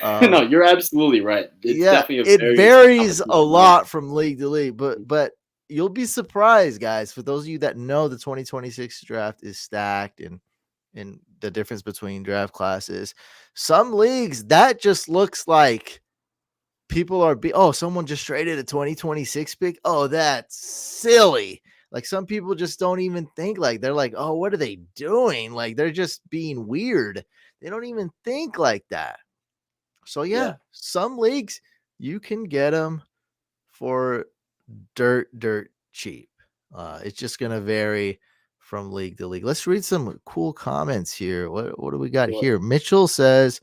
No, Um, you're absolutely right. It's yeah, definitely a it very intense varies a competition. Yeah. lot from league to league, but you'll be surprised, guys. For those of you that know the 2026 draft is stacked and the difference between draft classes, some leagues that just looks like people are someone just traded a 2026 pick. Oh, that's silly. Like some people just don't even think like they're like, oh, what are they doing? Like they're just being weird. They don't even think like that. So Yeah. yeah, some leagues you can get them for dirt cheap. It's just gonna vary from league to league. Let's read some cool comments here. What do we got Sure. here? Mitchell says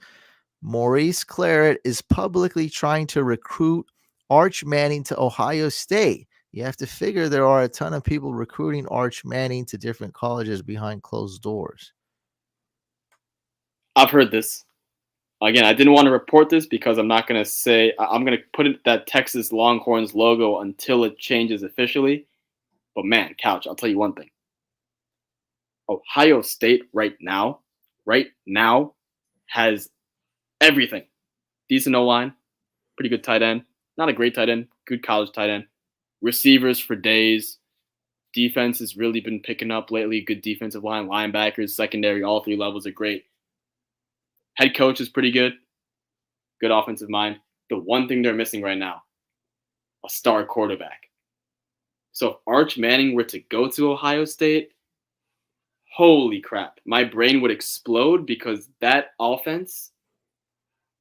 Maurice Claret is publicly trying to recruit Arch Manning to Ohio State. You have to figure there are a ton of people recruiting Arch Manning to different colleges behind closed doors. I've heard this. Again, I didn't want to report this because I'm not going to say, I'm going to put it that Texas Longhorns logo until it changes officially. But man, Couch, I'll tell you one thing. Ohio State right now has everything. Decent O line, pretty good tight end, not a great tight end, good college tight end, receivers for days. Defense has really been picking up lately. Good defensive line, linebackers, secondary, all three levels are great. Head coach is pretty good. Good offensive mind. The one thing they're missing right now, a star quarterback. So if Arch Manning were to go to Ohio State, holy crap, my brain would explode because that offense,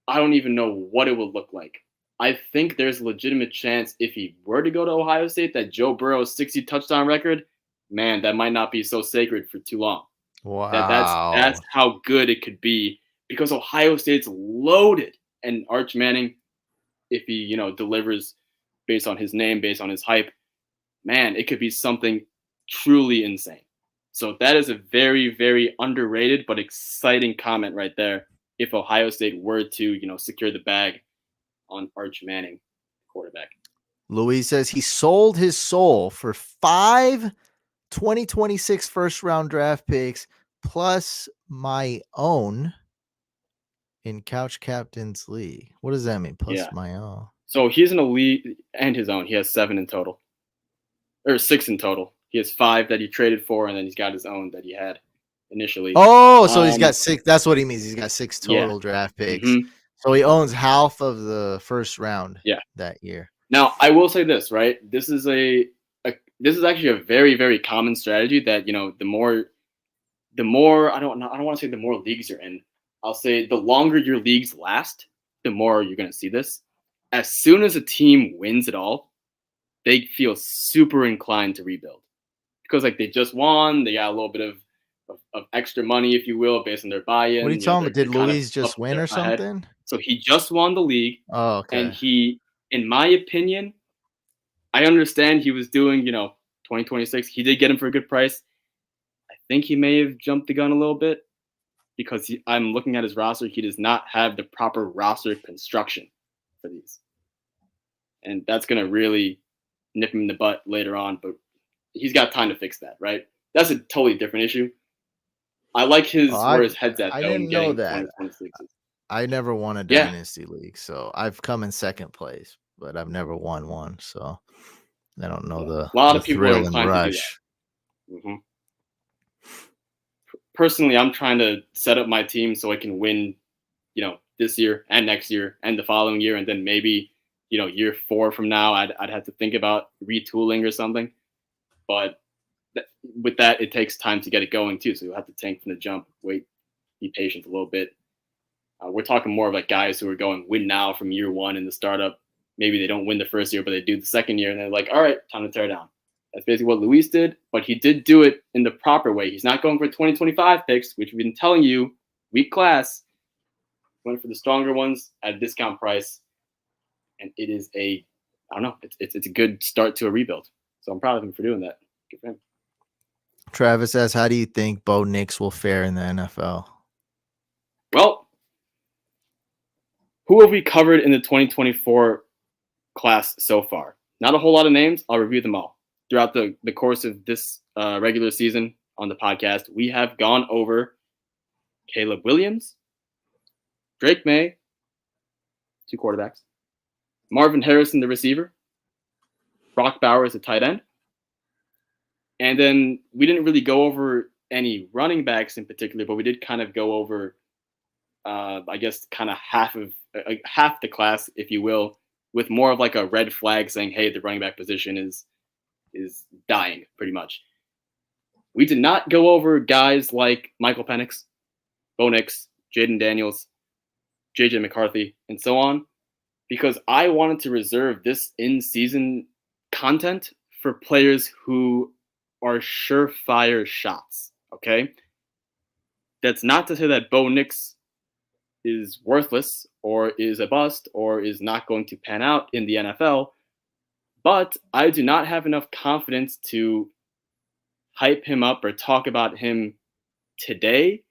I don't even know what it would look like. I think there's a legitimate chance if he were to go to Ohio State that Joe Burrow's 60 touchdown record, man, that might not be so sacred for too long. That's Wow. how good it could be because Ohio State's loaded and Arch Manning, if he delivers based on his name, based on his hype, man, it could be something truly insane. So that is a very, very underrated but exciting comment right there. If Ohio State were to, secure the bag on Arch Manning, quarterback. Louis says he sold his soul for 5 2026 first round draft picks plus my own in Couch Captains League. What does that mean? Plus my own. So he's in a league and his own. He has 7 in total, or 6 in total. He has 5 that he traded for, and then he's got his own that he had initially. Oh, so he's got 6. That's what he means. He's got 6 total draft picks. Mm-hmm. So he owns half of the first round that year. Now, I will say this, right? This is actually a very, very common strategy that, the more I don't want to say the more leagues you're in. I'll say the longer your leagues last, the more you're going to see this. As soon as a team wins it all, they feel super inclined to rebuild because they just won. They got a little bit of extra money, if you will, based on their buy-in. What are you talking about? Did Louis just win or something? So he just won the league. Oh, okay. And he, in my opinion, I understand he was doing, 2026. He did get him for a good price. I think he may have jumped the gun a little bit because I'm looking at his roster. He does not have the proper roster construction for these. And that's going to really nip him in the butt later on. But he's got time to fix that, right? That's a totally different issue. I like where his head's at. I didn't know that. I never won a dynasty league, so I've come in second place, but I've never won one. So I don't know a lot of people are inclined to do that. Mm-hmm. Personally, I'm trying to set up my team so I can win, this year and next year and the following year, and then maybe, year 4 from now, I'd have to think about retooling or something. But with that, it takes time to get it going too. So you'll have to tank from the jump, wait, be patient a little bit. We're talking more of guys who are going win now from year 1 in the startup. Maybe they don't win the first year, but they do the second year, and they're like, all right, time to tear down. That's basically what Luis did, but he did do it in the proper way. He's not going for 2025 picks, which we've been telling you, weak class. Went for the stronger ones at a discount price, and it is it's a good start to a rebuild. So I'm proud of him for doing that. Good for him. Travis asks, how do you think Bo Nix will fare in the NFL? Well, who have we covered in the 2024 class so far? Not a whole lot of names. I'll review them all. Throughout the course of this regular season on the podcast, we have gone over Caleb Williams, Drake May, 2 quarterbacks, Marvin Harrison, the receiver, Brock Bowers, the tight end. And then we didn't really go over any running backs in particular, but we did kind of go over, I guess, kind of half the class, if you will, with more of a red flag saying, hey, the running back position is dying pretty much. We did not go over guys like Michael Penix, Bo Nix, Jaden Daniels, JJ McCarthy, and so on, because I wanted to reserve this in-season content for players who are surefire shots, okay? That's not to say that Bo Nix is worthless or is a bust or is not going to pan out in the NFL, but I do not have enough confidence to hype him up or talk about him today.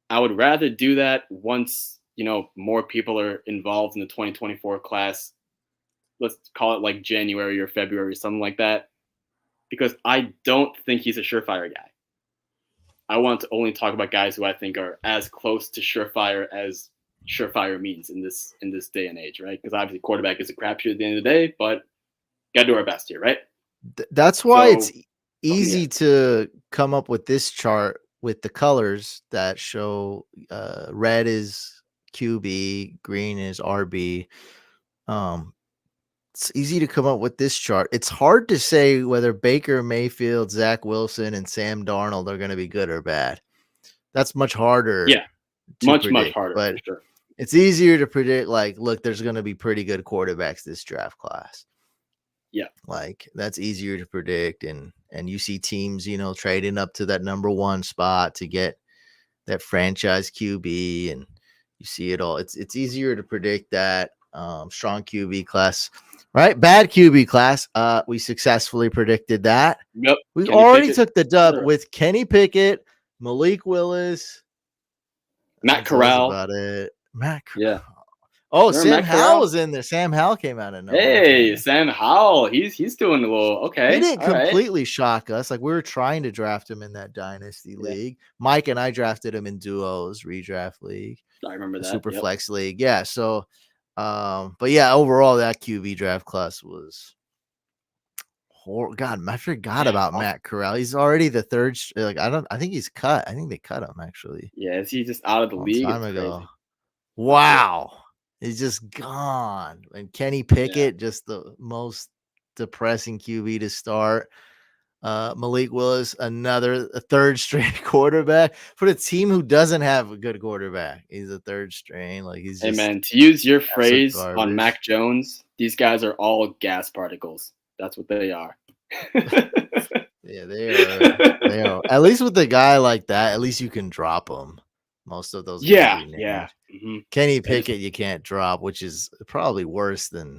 I would rather do that once, more people are involved in the 2024 class. Let's call it January or February, something like that, because I don't think he's a surefire guy. I want to only talk about guys who I think are as close to surefire as surefire means in this day and age, right? Because obviously quarterback is a crapshoot at the end of the day, but got to do our best here, right? That's why it's easy to come up with this chart with the colors that show red is QB, green is RB. It's easy to come up with this chart. It's hard to say whether Baker Mayfield, Zach Wilson, and Sam Darnold are going to be good or bad. That's much harder. Yeah, much harder. But for sure. It's easier to predict. Look, there's going to be pretty good quarterbacks this draft class. Yeah, that's easier to predict, and you see teams, trading up to that number 1 spot to get that franchise QB, and you see it all. It's easier to predict that strong QB class. right? Bad QB class. We successfully predicted that. Yep. We Kenny already Pickett. took the dub Sure. with Kenny Pickett, Malik Willis. I Matt think that was Corral. about it. Matt. Yeah. Oh, Remember Sam Matt Howell Corral? was in there. Sam Howell came out of nowhere. Hey, Kind of. Sam Howell. He's doing a little He okay. didn't All right. completely shock us. Like we were trying to draft him in that dynasty Yeah. league. Mike and I drafted him in duos, redraft league, I remember a that. super Yep. flex league. Yeah. So, but yeah, overall that QB draft class was God, I forgot Yeah. about Matt Corral. He's already the third. Like I think he's cut. I think they cut him actually Yeah. Is he just out of the a long league? time It's ago. crazy. Yeah. Wow, he's just gone. And Kenny Yeah. Pickett, just the most depressing QB to start. Malik Willis, a third string quarterback for the team who doesn't have a good quarterback. He's a third string. Like he's Hey just man, to use your absolute phrase on garbage. Mac Jones, these guys are all gas particles. That's what they are. Yeah, they are. They are. At least with a guy like that, at least you can drop him. Most of those guys Yeah, we yeah. named. Mhm. Kenny They just Pickett, you can't drop, which is probably worse than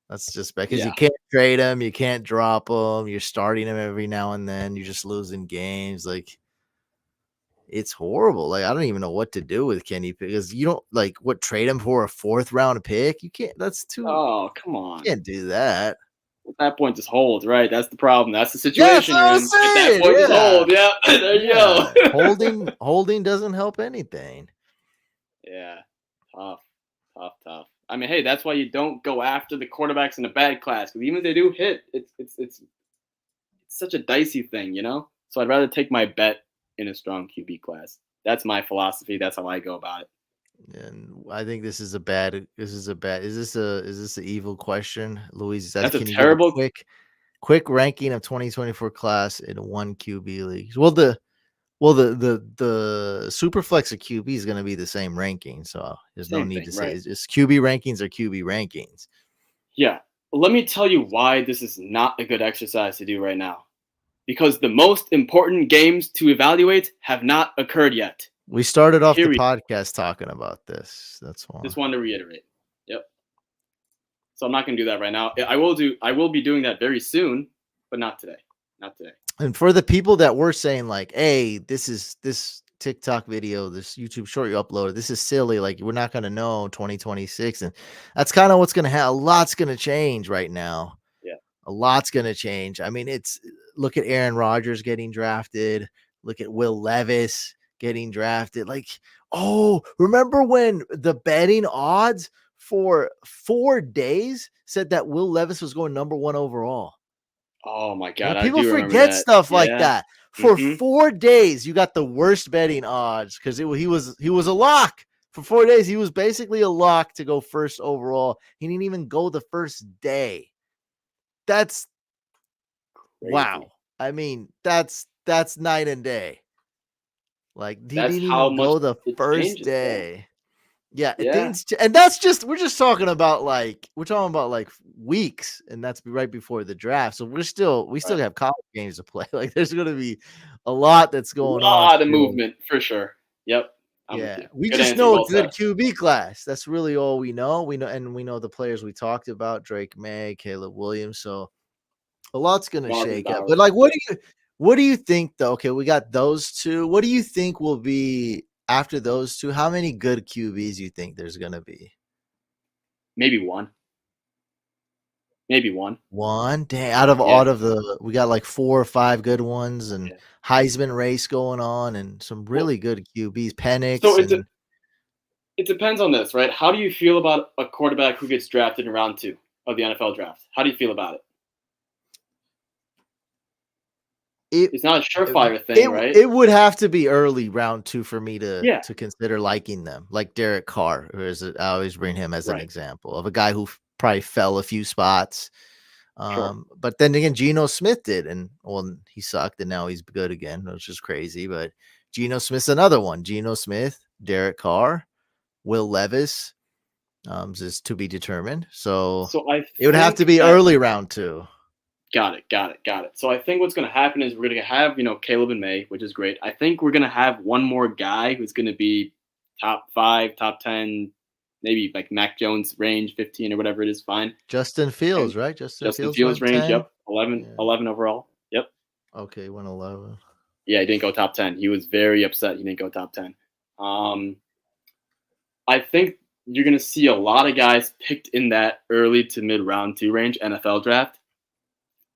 that's just bad because yeah. you can't trade him, you can't drop him. You're starting him every now and then. You're just losing games. Like it's horrible. Like I don't even know what to do with Kenny because you don't like what trade him for a fourth round pick. You can't. That's too. Oh, come You on. can't do that. At that point, just hold, right? That's the problem. That's the Yeah, that's situation what you're I was in. At that saying. point, just Yeah, hold. Yeah, there you go. yeah. Holding doesn't help anything. Yeah, tough, tough. I mean, hey, that's why you don't go after the quarterbacks in a bad class because even if they do hit, it's such a dicey thing, you know. So I'd rather take my bet in a strong QB class. That's my philosophy. That's how I go about it. And I think this is a bad. This is a bad. Is this an evil question, Louise? Says, That's a can you give a terrible. quick ranking of 2024 class in one QB leagues? Well, the super flex of QB is going to be the same ranking, so there's no Same need thing, to say right? it's just QB rankings or QB rankings. Yeah. Let me tell you why this is not a good exercise to do right now. Because the most important games to evaluate have not occurred yet. We started off the Period. podcast talking about this. That's why. Just wanted to reiterate. Yep. So I'm not going to do that right now. I will be doing that very soon, but not today. Not today. And for the people that were saying like, "Hey, this TikTok video, this YouTube short you uploaded, this is silly. Like, we're not gonna know 2026," and that's kind of what's gonna happen. A lot's gonna change right now. Yeah. A lot's gonna change. I mean, it's look at Aaron Rodgers getting drafted. Look at Will Levis getting drafted. Like, oh, remember when the betting odds for 4 days said that Will Levis was going number one overall? Oh my You know, God, I people do remember forget that. stuff like Yeah. that. For Hmm. 4 days, you got the worst betting odds because he was a lock. For 4 days, he was basically a lock to go first overall. He didn't even go the first day. That's wow. Crazy. I mean, that's night and day. Like he That's didn't how even much go the it first changes. Yeah. day. Yeah, Yeah. and that's just we're just talking about like we're talking about like weeks, and that's right before the draft. So we still Right. have college games to play. Like there's going to be a lot that's A going on lot of still. movement for sure. Yep. I'm with Yeah, you. we Good just answer. know a Well good said. QB class. That's really all we know. We know the players we talked about: Drake May, Caleb Williams. So a lot's going to Marvin shake up. But Bowers. like, what do you think though? Okay, we got those two. What do you think will be after those two? How many good QBs you think there's going to be? Maybe one. Maybe one. One day out of Yeah. we got like 4 or 5 good ones and Yeah. Heisman race going on and some Well, really good QBs, so Penix it and it depends on this, right? How do you feel about a quarterback who gets drafted in round 2 of the NFL draft? How do you feel about it? it It's not a surefire thing, it right? it would have to be early round 2 for me to Yeah. consider liking them. Like Derek Carr, I always bring him as an Right. example of a guy who probably fell a few spots. Sure. But then again, Geno Smith did, and well, he sucked, and now he's good again, which is crazy. But Geno Smith's another one. Geno Smith, Derek Carr, Will Levis, is to be determined. So So I it would have to think be that early round 2. got it. So I think what's going to happen is we're going to have, Caleb and May, which is great. I think we're going to have one more guy who's going to be top 5, top 10, maybe like Mac Jones range, 15 or whatever it is, fine. Justin Fields, And right? Justin Justin Fields Fields went range, 10. yep, 11, Yeah. 11 overall. Yep. Okay, went 11. Yeah, he didn't go top 10. He was very upset he didn't go top 10. I think you're going to see a lot of guys picked in that early to mid round 2 range NFL draft.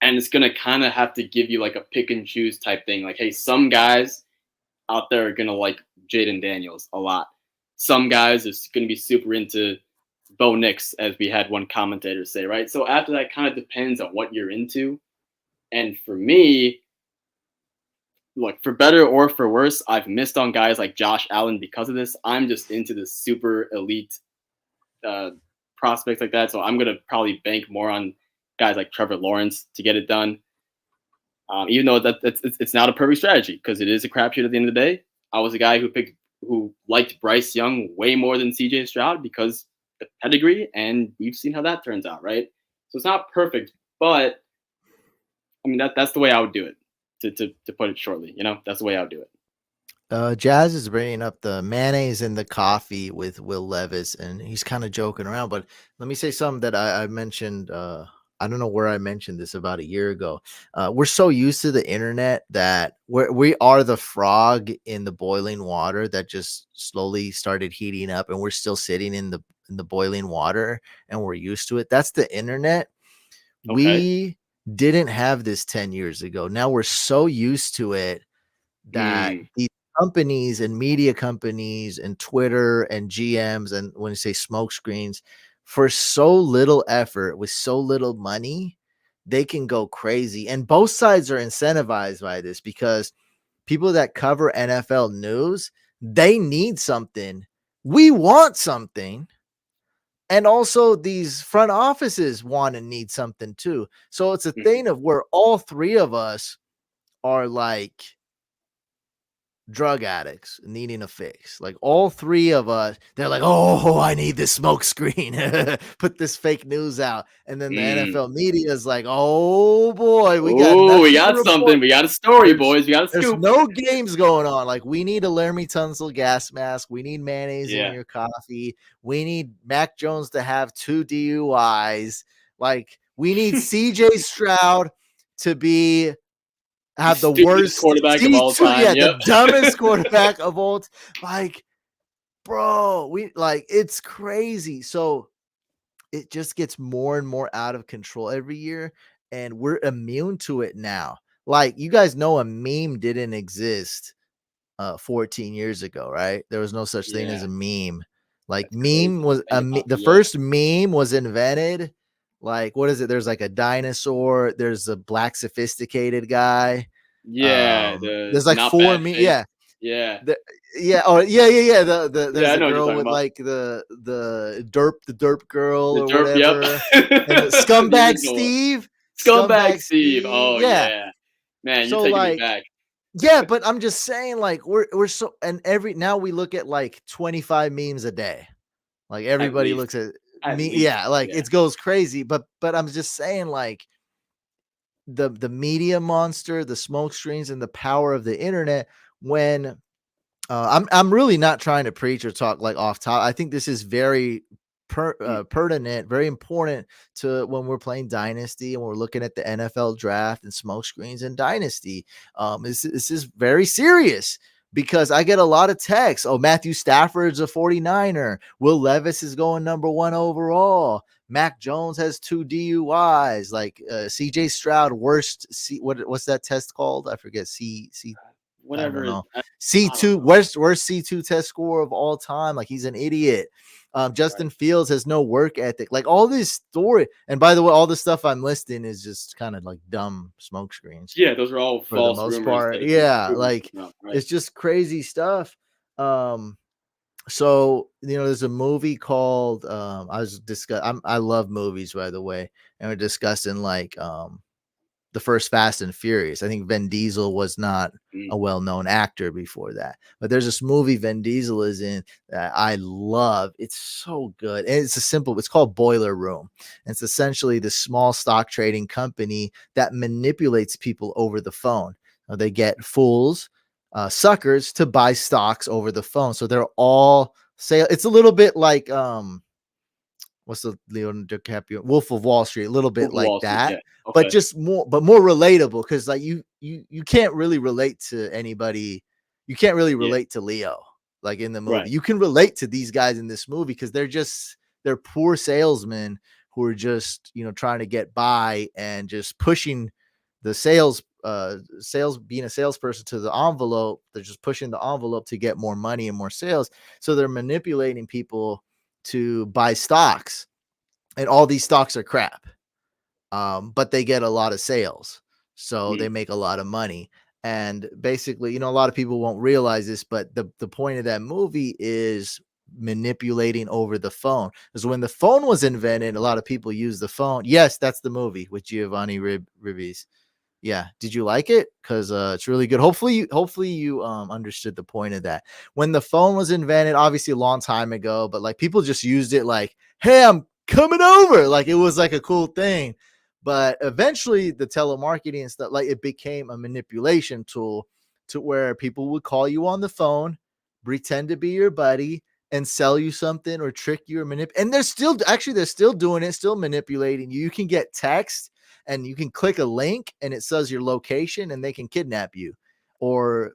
And it's going to kind of have to give you like a pick and choose type thing. Like, hey, some guys out there are going to like Jaden Daniels a lot. Some guys are going to be super into Bo Nix, as we had one commentator say, right? So after that, kind of depends on what you're into. And for me, look, for better or for worse, I've missed on guys like Josh Allen because of this. I'm just into the super elite prospects like that. So I'm going to probably bank more on guys like Trevor Lawrence to get it done. Even though it's not a perfect strategy because it is a crapshoot at the end of the day. I was a guy who liked Bryce Young way more than CJ Stroud because the pedigree, and we've seen how that turns out, right? So it's not perfect, but I mean that's the way I would do it. To put it shortly, that's the way I would do it. Jazz is bringing up the mayonnaise in the coffee with Will Levis, and he's kind of joking around. But let me say something that I mentioned. I don't know where I mentioned this about a year ago. We're so used to the internet that we are the frog in the boiling water that just slowly started heating up, and we're still sitting in the boiling water, and we're used to it. That's the internet. Okay. We didn't have this 10 years ago. Now we're so used to it that these companies and media companies and Twitter and GMs, and when you say smoke screens, for so little effort with so little money, they can go crazy. And both sides are incentivized by this because people that cover NFL news, they need something. We want something. And also these front offices want and need something too. So it's a thing of where all three of us are like drug addicts needing a fix. Like all three of us, they're like, oh, I need this smoke screen. Put this fake news out. And then the NFL media is like, oh boy, we got Oh, we nothing to got report. something. We got a story, boys. We got a There's scoop. no games going on. Like we need a Laramie Tunsil gas mask. We need mayonnaise in your coffee. We need Mac Jones to have 2 DUIs. Like we need CJ Stroud to have the worst quarterback of all time. Yeah, yep. the dumbest quarterback of all time. Like, bro, it's crazy. So it just gets more and more out of control every year, and we're immune to it now. Like, you guys know a meme didn't exist 14 years ago, right? There was no such thing as a meme. Like, meme was the first meme was invented. Like, what is it? There's like a dinosaur. There's a black sophisticated guy. Yeah, There's like 4 memes. Yeah. Yeah. Yeah. Oh, yeah. There's a I know what you're girl talking with about. like the derp girl The or derp, whatever. Yep. And the scumbag Steve. Scumbag Steve. Oh yeah. Man, you're So taking me like, back. yeah, but I'm just saying, like, we're so, and now we look at like 25 memes a day. Like everybody looks at me. Yeah, like it goes crazy. But I'm just saying, like, the media monster, the smoke screens, and the power of the internet. When I'm really not trying to preach or talk like off top. I think this is very pertinent, very important to when we're playing Dynasty and we're looking at the NFL draft and smoke screens and Dynasty. This is very serious because I get a lot of texts. Oh, Matthew Stafford's a 49er. Will Levis is going number 1 overall. Mac Jones has 2 DUIs. Like CJ Stroud, worst what's that test called? I forget. Whatever. I don't know. C2 worst C2 test score of all time. Like he's an idiot. Justin Fields has no work ethic. Like all this story. And by the way, all the stuff I'm listing is just kind of like dumb smoke screens. Yeah, those are all for false the most rumors. part. Yeah, like it's just crazy stuff. So there's a movie called I love movies, by the way, and we're discussing like the first Fast and Furious. I think Vin Diesel was not a well-known actor before that, but there's this movie Vin Diesel is in that I love. It's so good. And it's called Boiler Room. And it's essentially this small stock trading company that manipulates people over the phone. They get fools, suckers to buy stocks over the phone. So they're all Say it's a little bit like what's the Leonardo DiCaprio Wolf of Wall Street, a little bit Wolf of like Wall Street. that, Yeah. but Okay. just more relatable because like you can't really relate to anybody. You can't really Yeah. relate to Leo like in the movie. Right. You can relate to these guys in this movie because they're poor salesmen who are just trying to get by and just pushing the sales being a salesperson to the envelope. They're just pushing the envelope to get more money and more sales. So they're manipulating people to buy stocks, and all these stocks are crap. But they get a lot of sales, so they Mm. make a lot of money. And basically, a lot of people won't realize this, but the point of that movie is manipulating over the phone. Because when the phone was invented, a lot of people use the phone. Yes, that's the movie with Giovanni Ribisi. Yeah. Did you like it? Because it's really good. Hopefully you understood the point of that. When the phone was invented, obviously a long time ago, but like people just used it like, hey, I'm coming over. Like it was like a cool thing. But eventually the telemarketing and stuff, like it became a manipulation tool to where people would call you on the phone, pretend to be your buddy, and sell you something or trick you or manipulate. And they're still doing it, still manipulating you. You can get text and you can click a link and it says your location and they can kidnap you. Or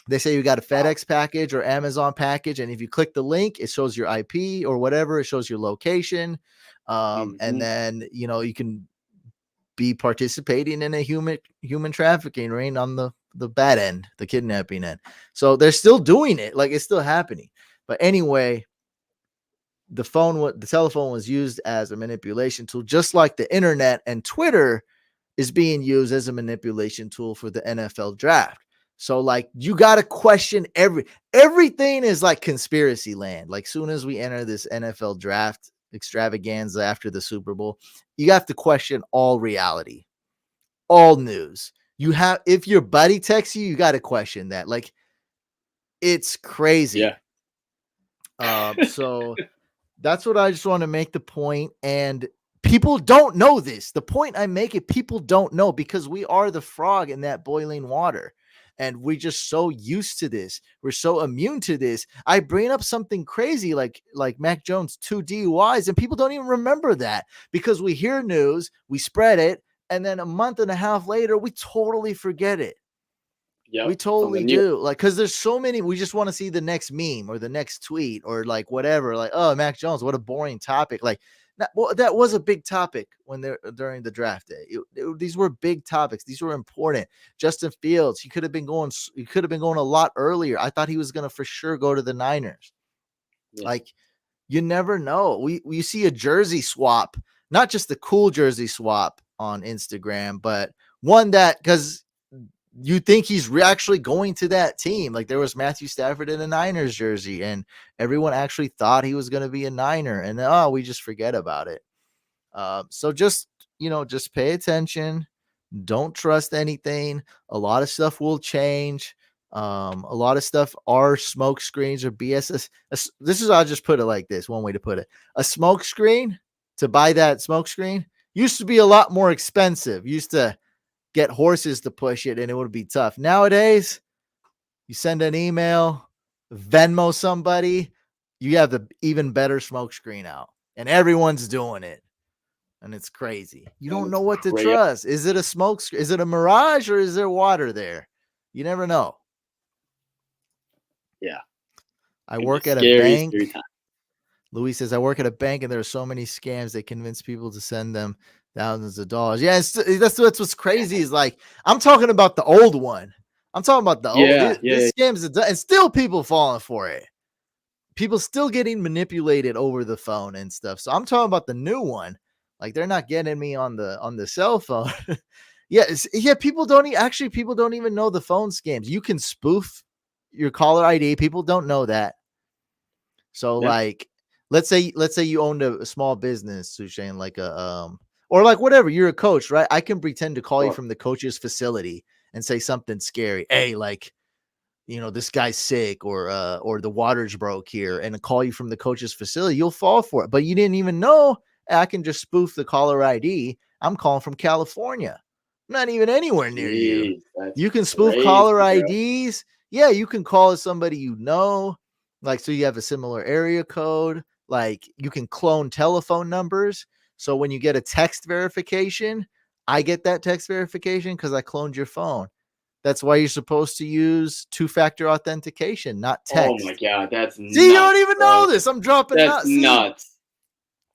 they say you got a Wow. FedEx package or Amazon package, and if you click the link, it shows your IP or whatever, it shows your location. And Hmm. then you can be participating in a human trafficking ring on the bad end, the kidnapping end. So they're still doing it, like it's still happening. But anyway, the telephone was used as a manipulation tool, just like the internet and Twitter is being used as a manipulation tool for the NFL draft. So like you got to question everything is like conspiracy land. Like soon as we enter this NFL draft extravaganza after the Super Bowl, you have to question all reality, all news. You have if your buddy texts you, you got to question that. Like it's crazy. Yeah. So that's what I just want to make the point. And people don't know this. The point I make it, people don't know because we are the frog in that boiling water. And we're just so used to this. We're so immune to this. I bring up something crazy like Mac Jones 2 DUIs, and people don't even remember that because we hear news, we spread it, and then a month and a half later, we totally forget it. We Yep. From the totally news. do. Like, because there's so many, we just want to see the next meme or the next tweet or like whatever. Like, oh, Mac Jones, what a boring topic. Like, that was a big topic when they're during the draft day. These were big topics. These were important. Justin Fields, he could have been going. He could have been going a lot earlier. I thought he was going to for sure go to the Niners. Yeah. Like, you never know. We see a jersey swap, not just the cool jersey swap on Instagram, but one that because you think he's actually going to that team. Like there was Matthew Stafford in a Niners jersey, and everyone actually thought he was going to be a Niner, and we just forget about it. So just pay attention. Don't trust anything. A lot of stuff will change. A lot of stuff are smoke screens or BS. This is I'll just put it like this. One way to put it: a smoke screen to buy that smoke screen used to be a lot more expensive. Used to get horses to push it and it would be tough. Nowadays, you send an email, Venmo somebody, you have the even better smoke screen out, and everyone's doing it. And it's crazy. You And don't know it's what to crazy. trust. Is it a smoke screen? Is it a mirage or is there water there? You never know. Yeah. I Can be work at a scary, bank. scary time. Louis says, I work at a bank and there are so many scams. They convince people to send them thousands of dollars. Yeah, that's what's crazy is like, I'm talking about the old one. I'm talking about the old, Yeah. Yeah. this scam is, and still people falling for it. People still getting manipulated over the phone and stuff. So I'm talking about the new one. Like they're not getting me on the cell phone. Yeah. People don't even know the phone scams. You can spoof your caller ID. People don't know that. So Yeah. like, let's say you owned a small business, Sushane, like or like whatever. You're a coach, right? I can pretend to call you Sure. from the coach's facility and say something scary. Hey, like, this guy's sick or the water's broke here, and call you from the coach's facility. You'll fall for it, but you didn't even know. I can just spoof the caller ID. I'm calling from California. I'm not even anywhere near you. Jeez, that's You can spoof caller crazy, bro. IDs. Yeah, you can call somebody you know. Like, so you have a similar area code. Like, you can clone telephone numbers. So when you get a text verification, I get that text verification because I cloned your phone. That's why you're supposed to use two-factor authentication, not Oh my text. god, that's See, you don't nuts, even bro. know this. I'm dropping That's out. See, nuts.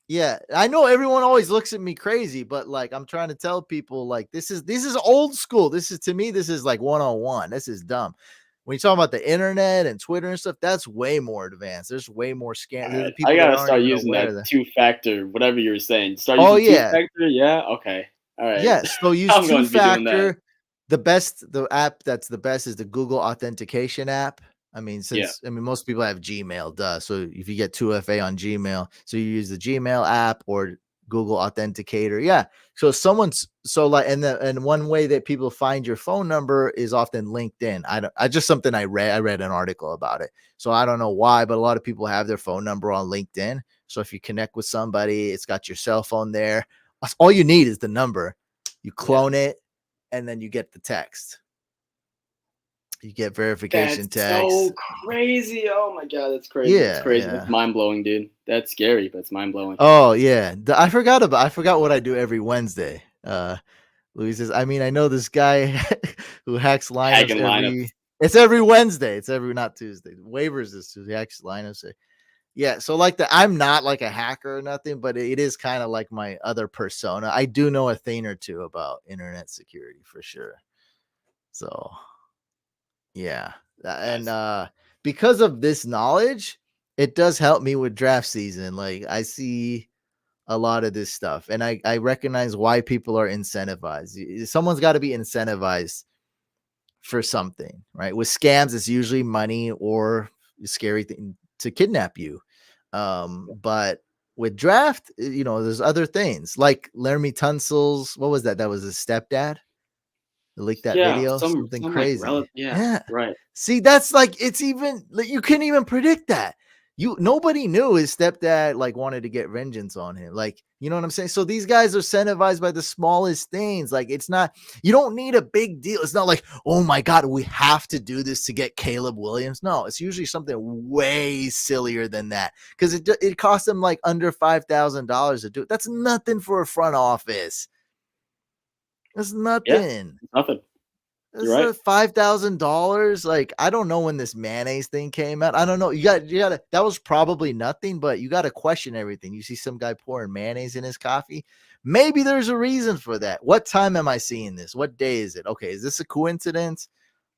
yeah, I know everyone always looks at me crazy, but like I'm trying to tell people, like this is old school. This is, to me, this is like 101. This is dumb. When you talk about the internet and Twitter and stuff, that's way more advanced. There's way more scams. There's Alright, the I people that gotta aren't start even using aware that of that. two-factor, whatever you were saying. Start Oh using yeah, two-factor? Yeah? Okay. Alright. yes. So use I'm two gonna be doing that. factor. The app that's the best is the Google authentication app. I mean, Yeah. most people have Gmail, duh. So if you get 2FA on Gmail, so you use the Gmail app or Google Authenticator. Yeah. So someone's so like, and one way that people find your phone number is often LinkedIn. I just something I read. I read an article about it. So I don't know why, but a lot of people have their phone number on LinkedIn. So if you connect with somebody, it's got your cell phone there. All you need is the number. You Yeah. clone it, and then you get the text. You get verification That's so text. crazy. Oh my god, that's crazy. That's Yeah, crazy. That's yeah. mind-blowing, dude. That's scary, but it's mind-blowing. Oh yeah. I forgot what I do every Wednesday. Louis says, I mean, I know this guy who hacks lineups Hacking lineups. every it's every Wednesday. It's every not Tuesday. Waivers is Tuesday. He hacks lineups. Yeah. So like I'm not like a hacker or nothing, but it is kind of like my other persona. I do know a thing or two about internet security for sure. So yeah. And Nice. because of this knowledge, it does help me with draft season. Like I see a lot of this stuff and I recognize why people are incentivized. Someone's got to be incentivized for something, right? With scams, it's usually money or a scary thing to kidnap you. But with draft, there's other things like Laramie Tunsil's. What was that? That was his stepdad. Leaked that Yeah, video, something some like crazy. relative. Yeah, Yeah. right. See, that's like it's even like you couldn't even predict that. Nobody knew his stepdad like wanted to get vengeance on him. Like, you know what I'm saying? So these guys are incentivized by the smallest things. Like it's not, you don't need a big deal. It's not like, oh my God, we have to do this to get Caleb Williams. No, it's usually something way sillier than that. Because it costs them like under $5,000 to do it. That's nothing for a front office. That's Yeah, nothing. nothing. You're This right. is $5,000. Like, I don't know when this mayonnaise thing came out. I don't know. You got that was probably nothing, but you got to question everything. You see some guy pouring mayonnaise in his coffee. Maybe there's a reason for that. What time am I seeing this? What day is it? Okay, is this a coincidence?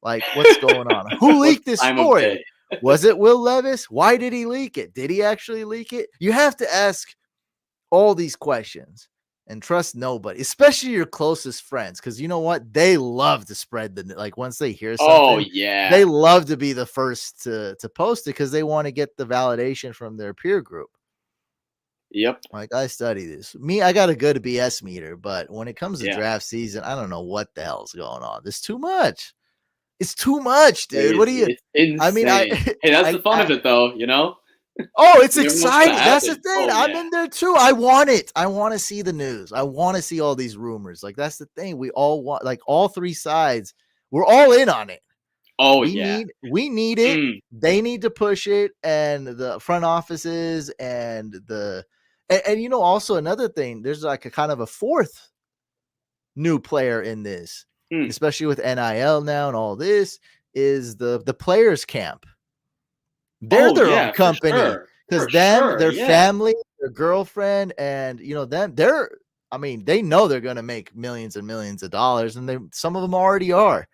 Like, what's going on? Who What leaked this time of story? day? Was it Will Levis? Why did he leak it? Did he actually leak it? You have to ask all these questions and trust nobody, especially your closest friends, because you know what? They love to spread like once they hear Oh something, yeah. they love to be the first to post it because they want to get the validation from their peer group. Yep. Like I study this. Me, I got a good BS meter, but when it comes to Yeah. draft season, I don't know what the hell's going on. There's too much. It's too much, dude. What do Crazy. you? It's I mean, insane. Hey, that's the fun I of it, though. You know, Oh, it's you never know what's gonna exciting. That's the happen. thing. Oh I'm yeah. in there too. I want it. I want to see the news. I want to see all these rumors. Like that's the thing. We all want like all three sides. We're all in on it. Oh We yeah. need it. Mm. They need to push it and the front offices and and also another thing, there's like a kind of a fourth new player in this, Mm. especially with NIL now and all this is the players camp. They're Oh their own yeah, for company sure. because For them, sure. their Yeah. family, their girlfriend, and them, I mean, they know they're gonna make millions and millions of dollars, and some of them already are.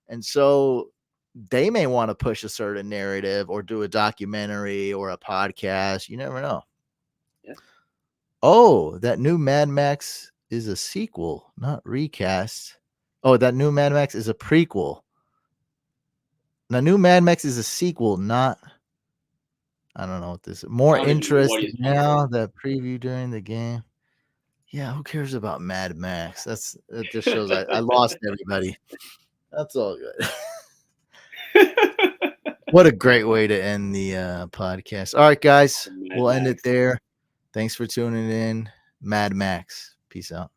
And so they may want to push a certain narrative or do a documentary or a podcast. You never know. Yeah. Oh, that new Mad Max is a sequel, not recast. Oh, that new Mad Max is a prequel. The new Mad Max is a sequel, not I don't know what this is. More I don't even know what interest he's going for. now, the preview during the game. Yeah, who cares about Mad Max? That just shows I lost everybody. That's all good. What a great way to end the podcast. All right, guys, Mad we'll end it Max. there. Thanks for tuning in. Mad Max. Peace out.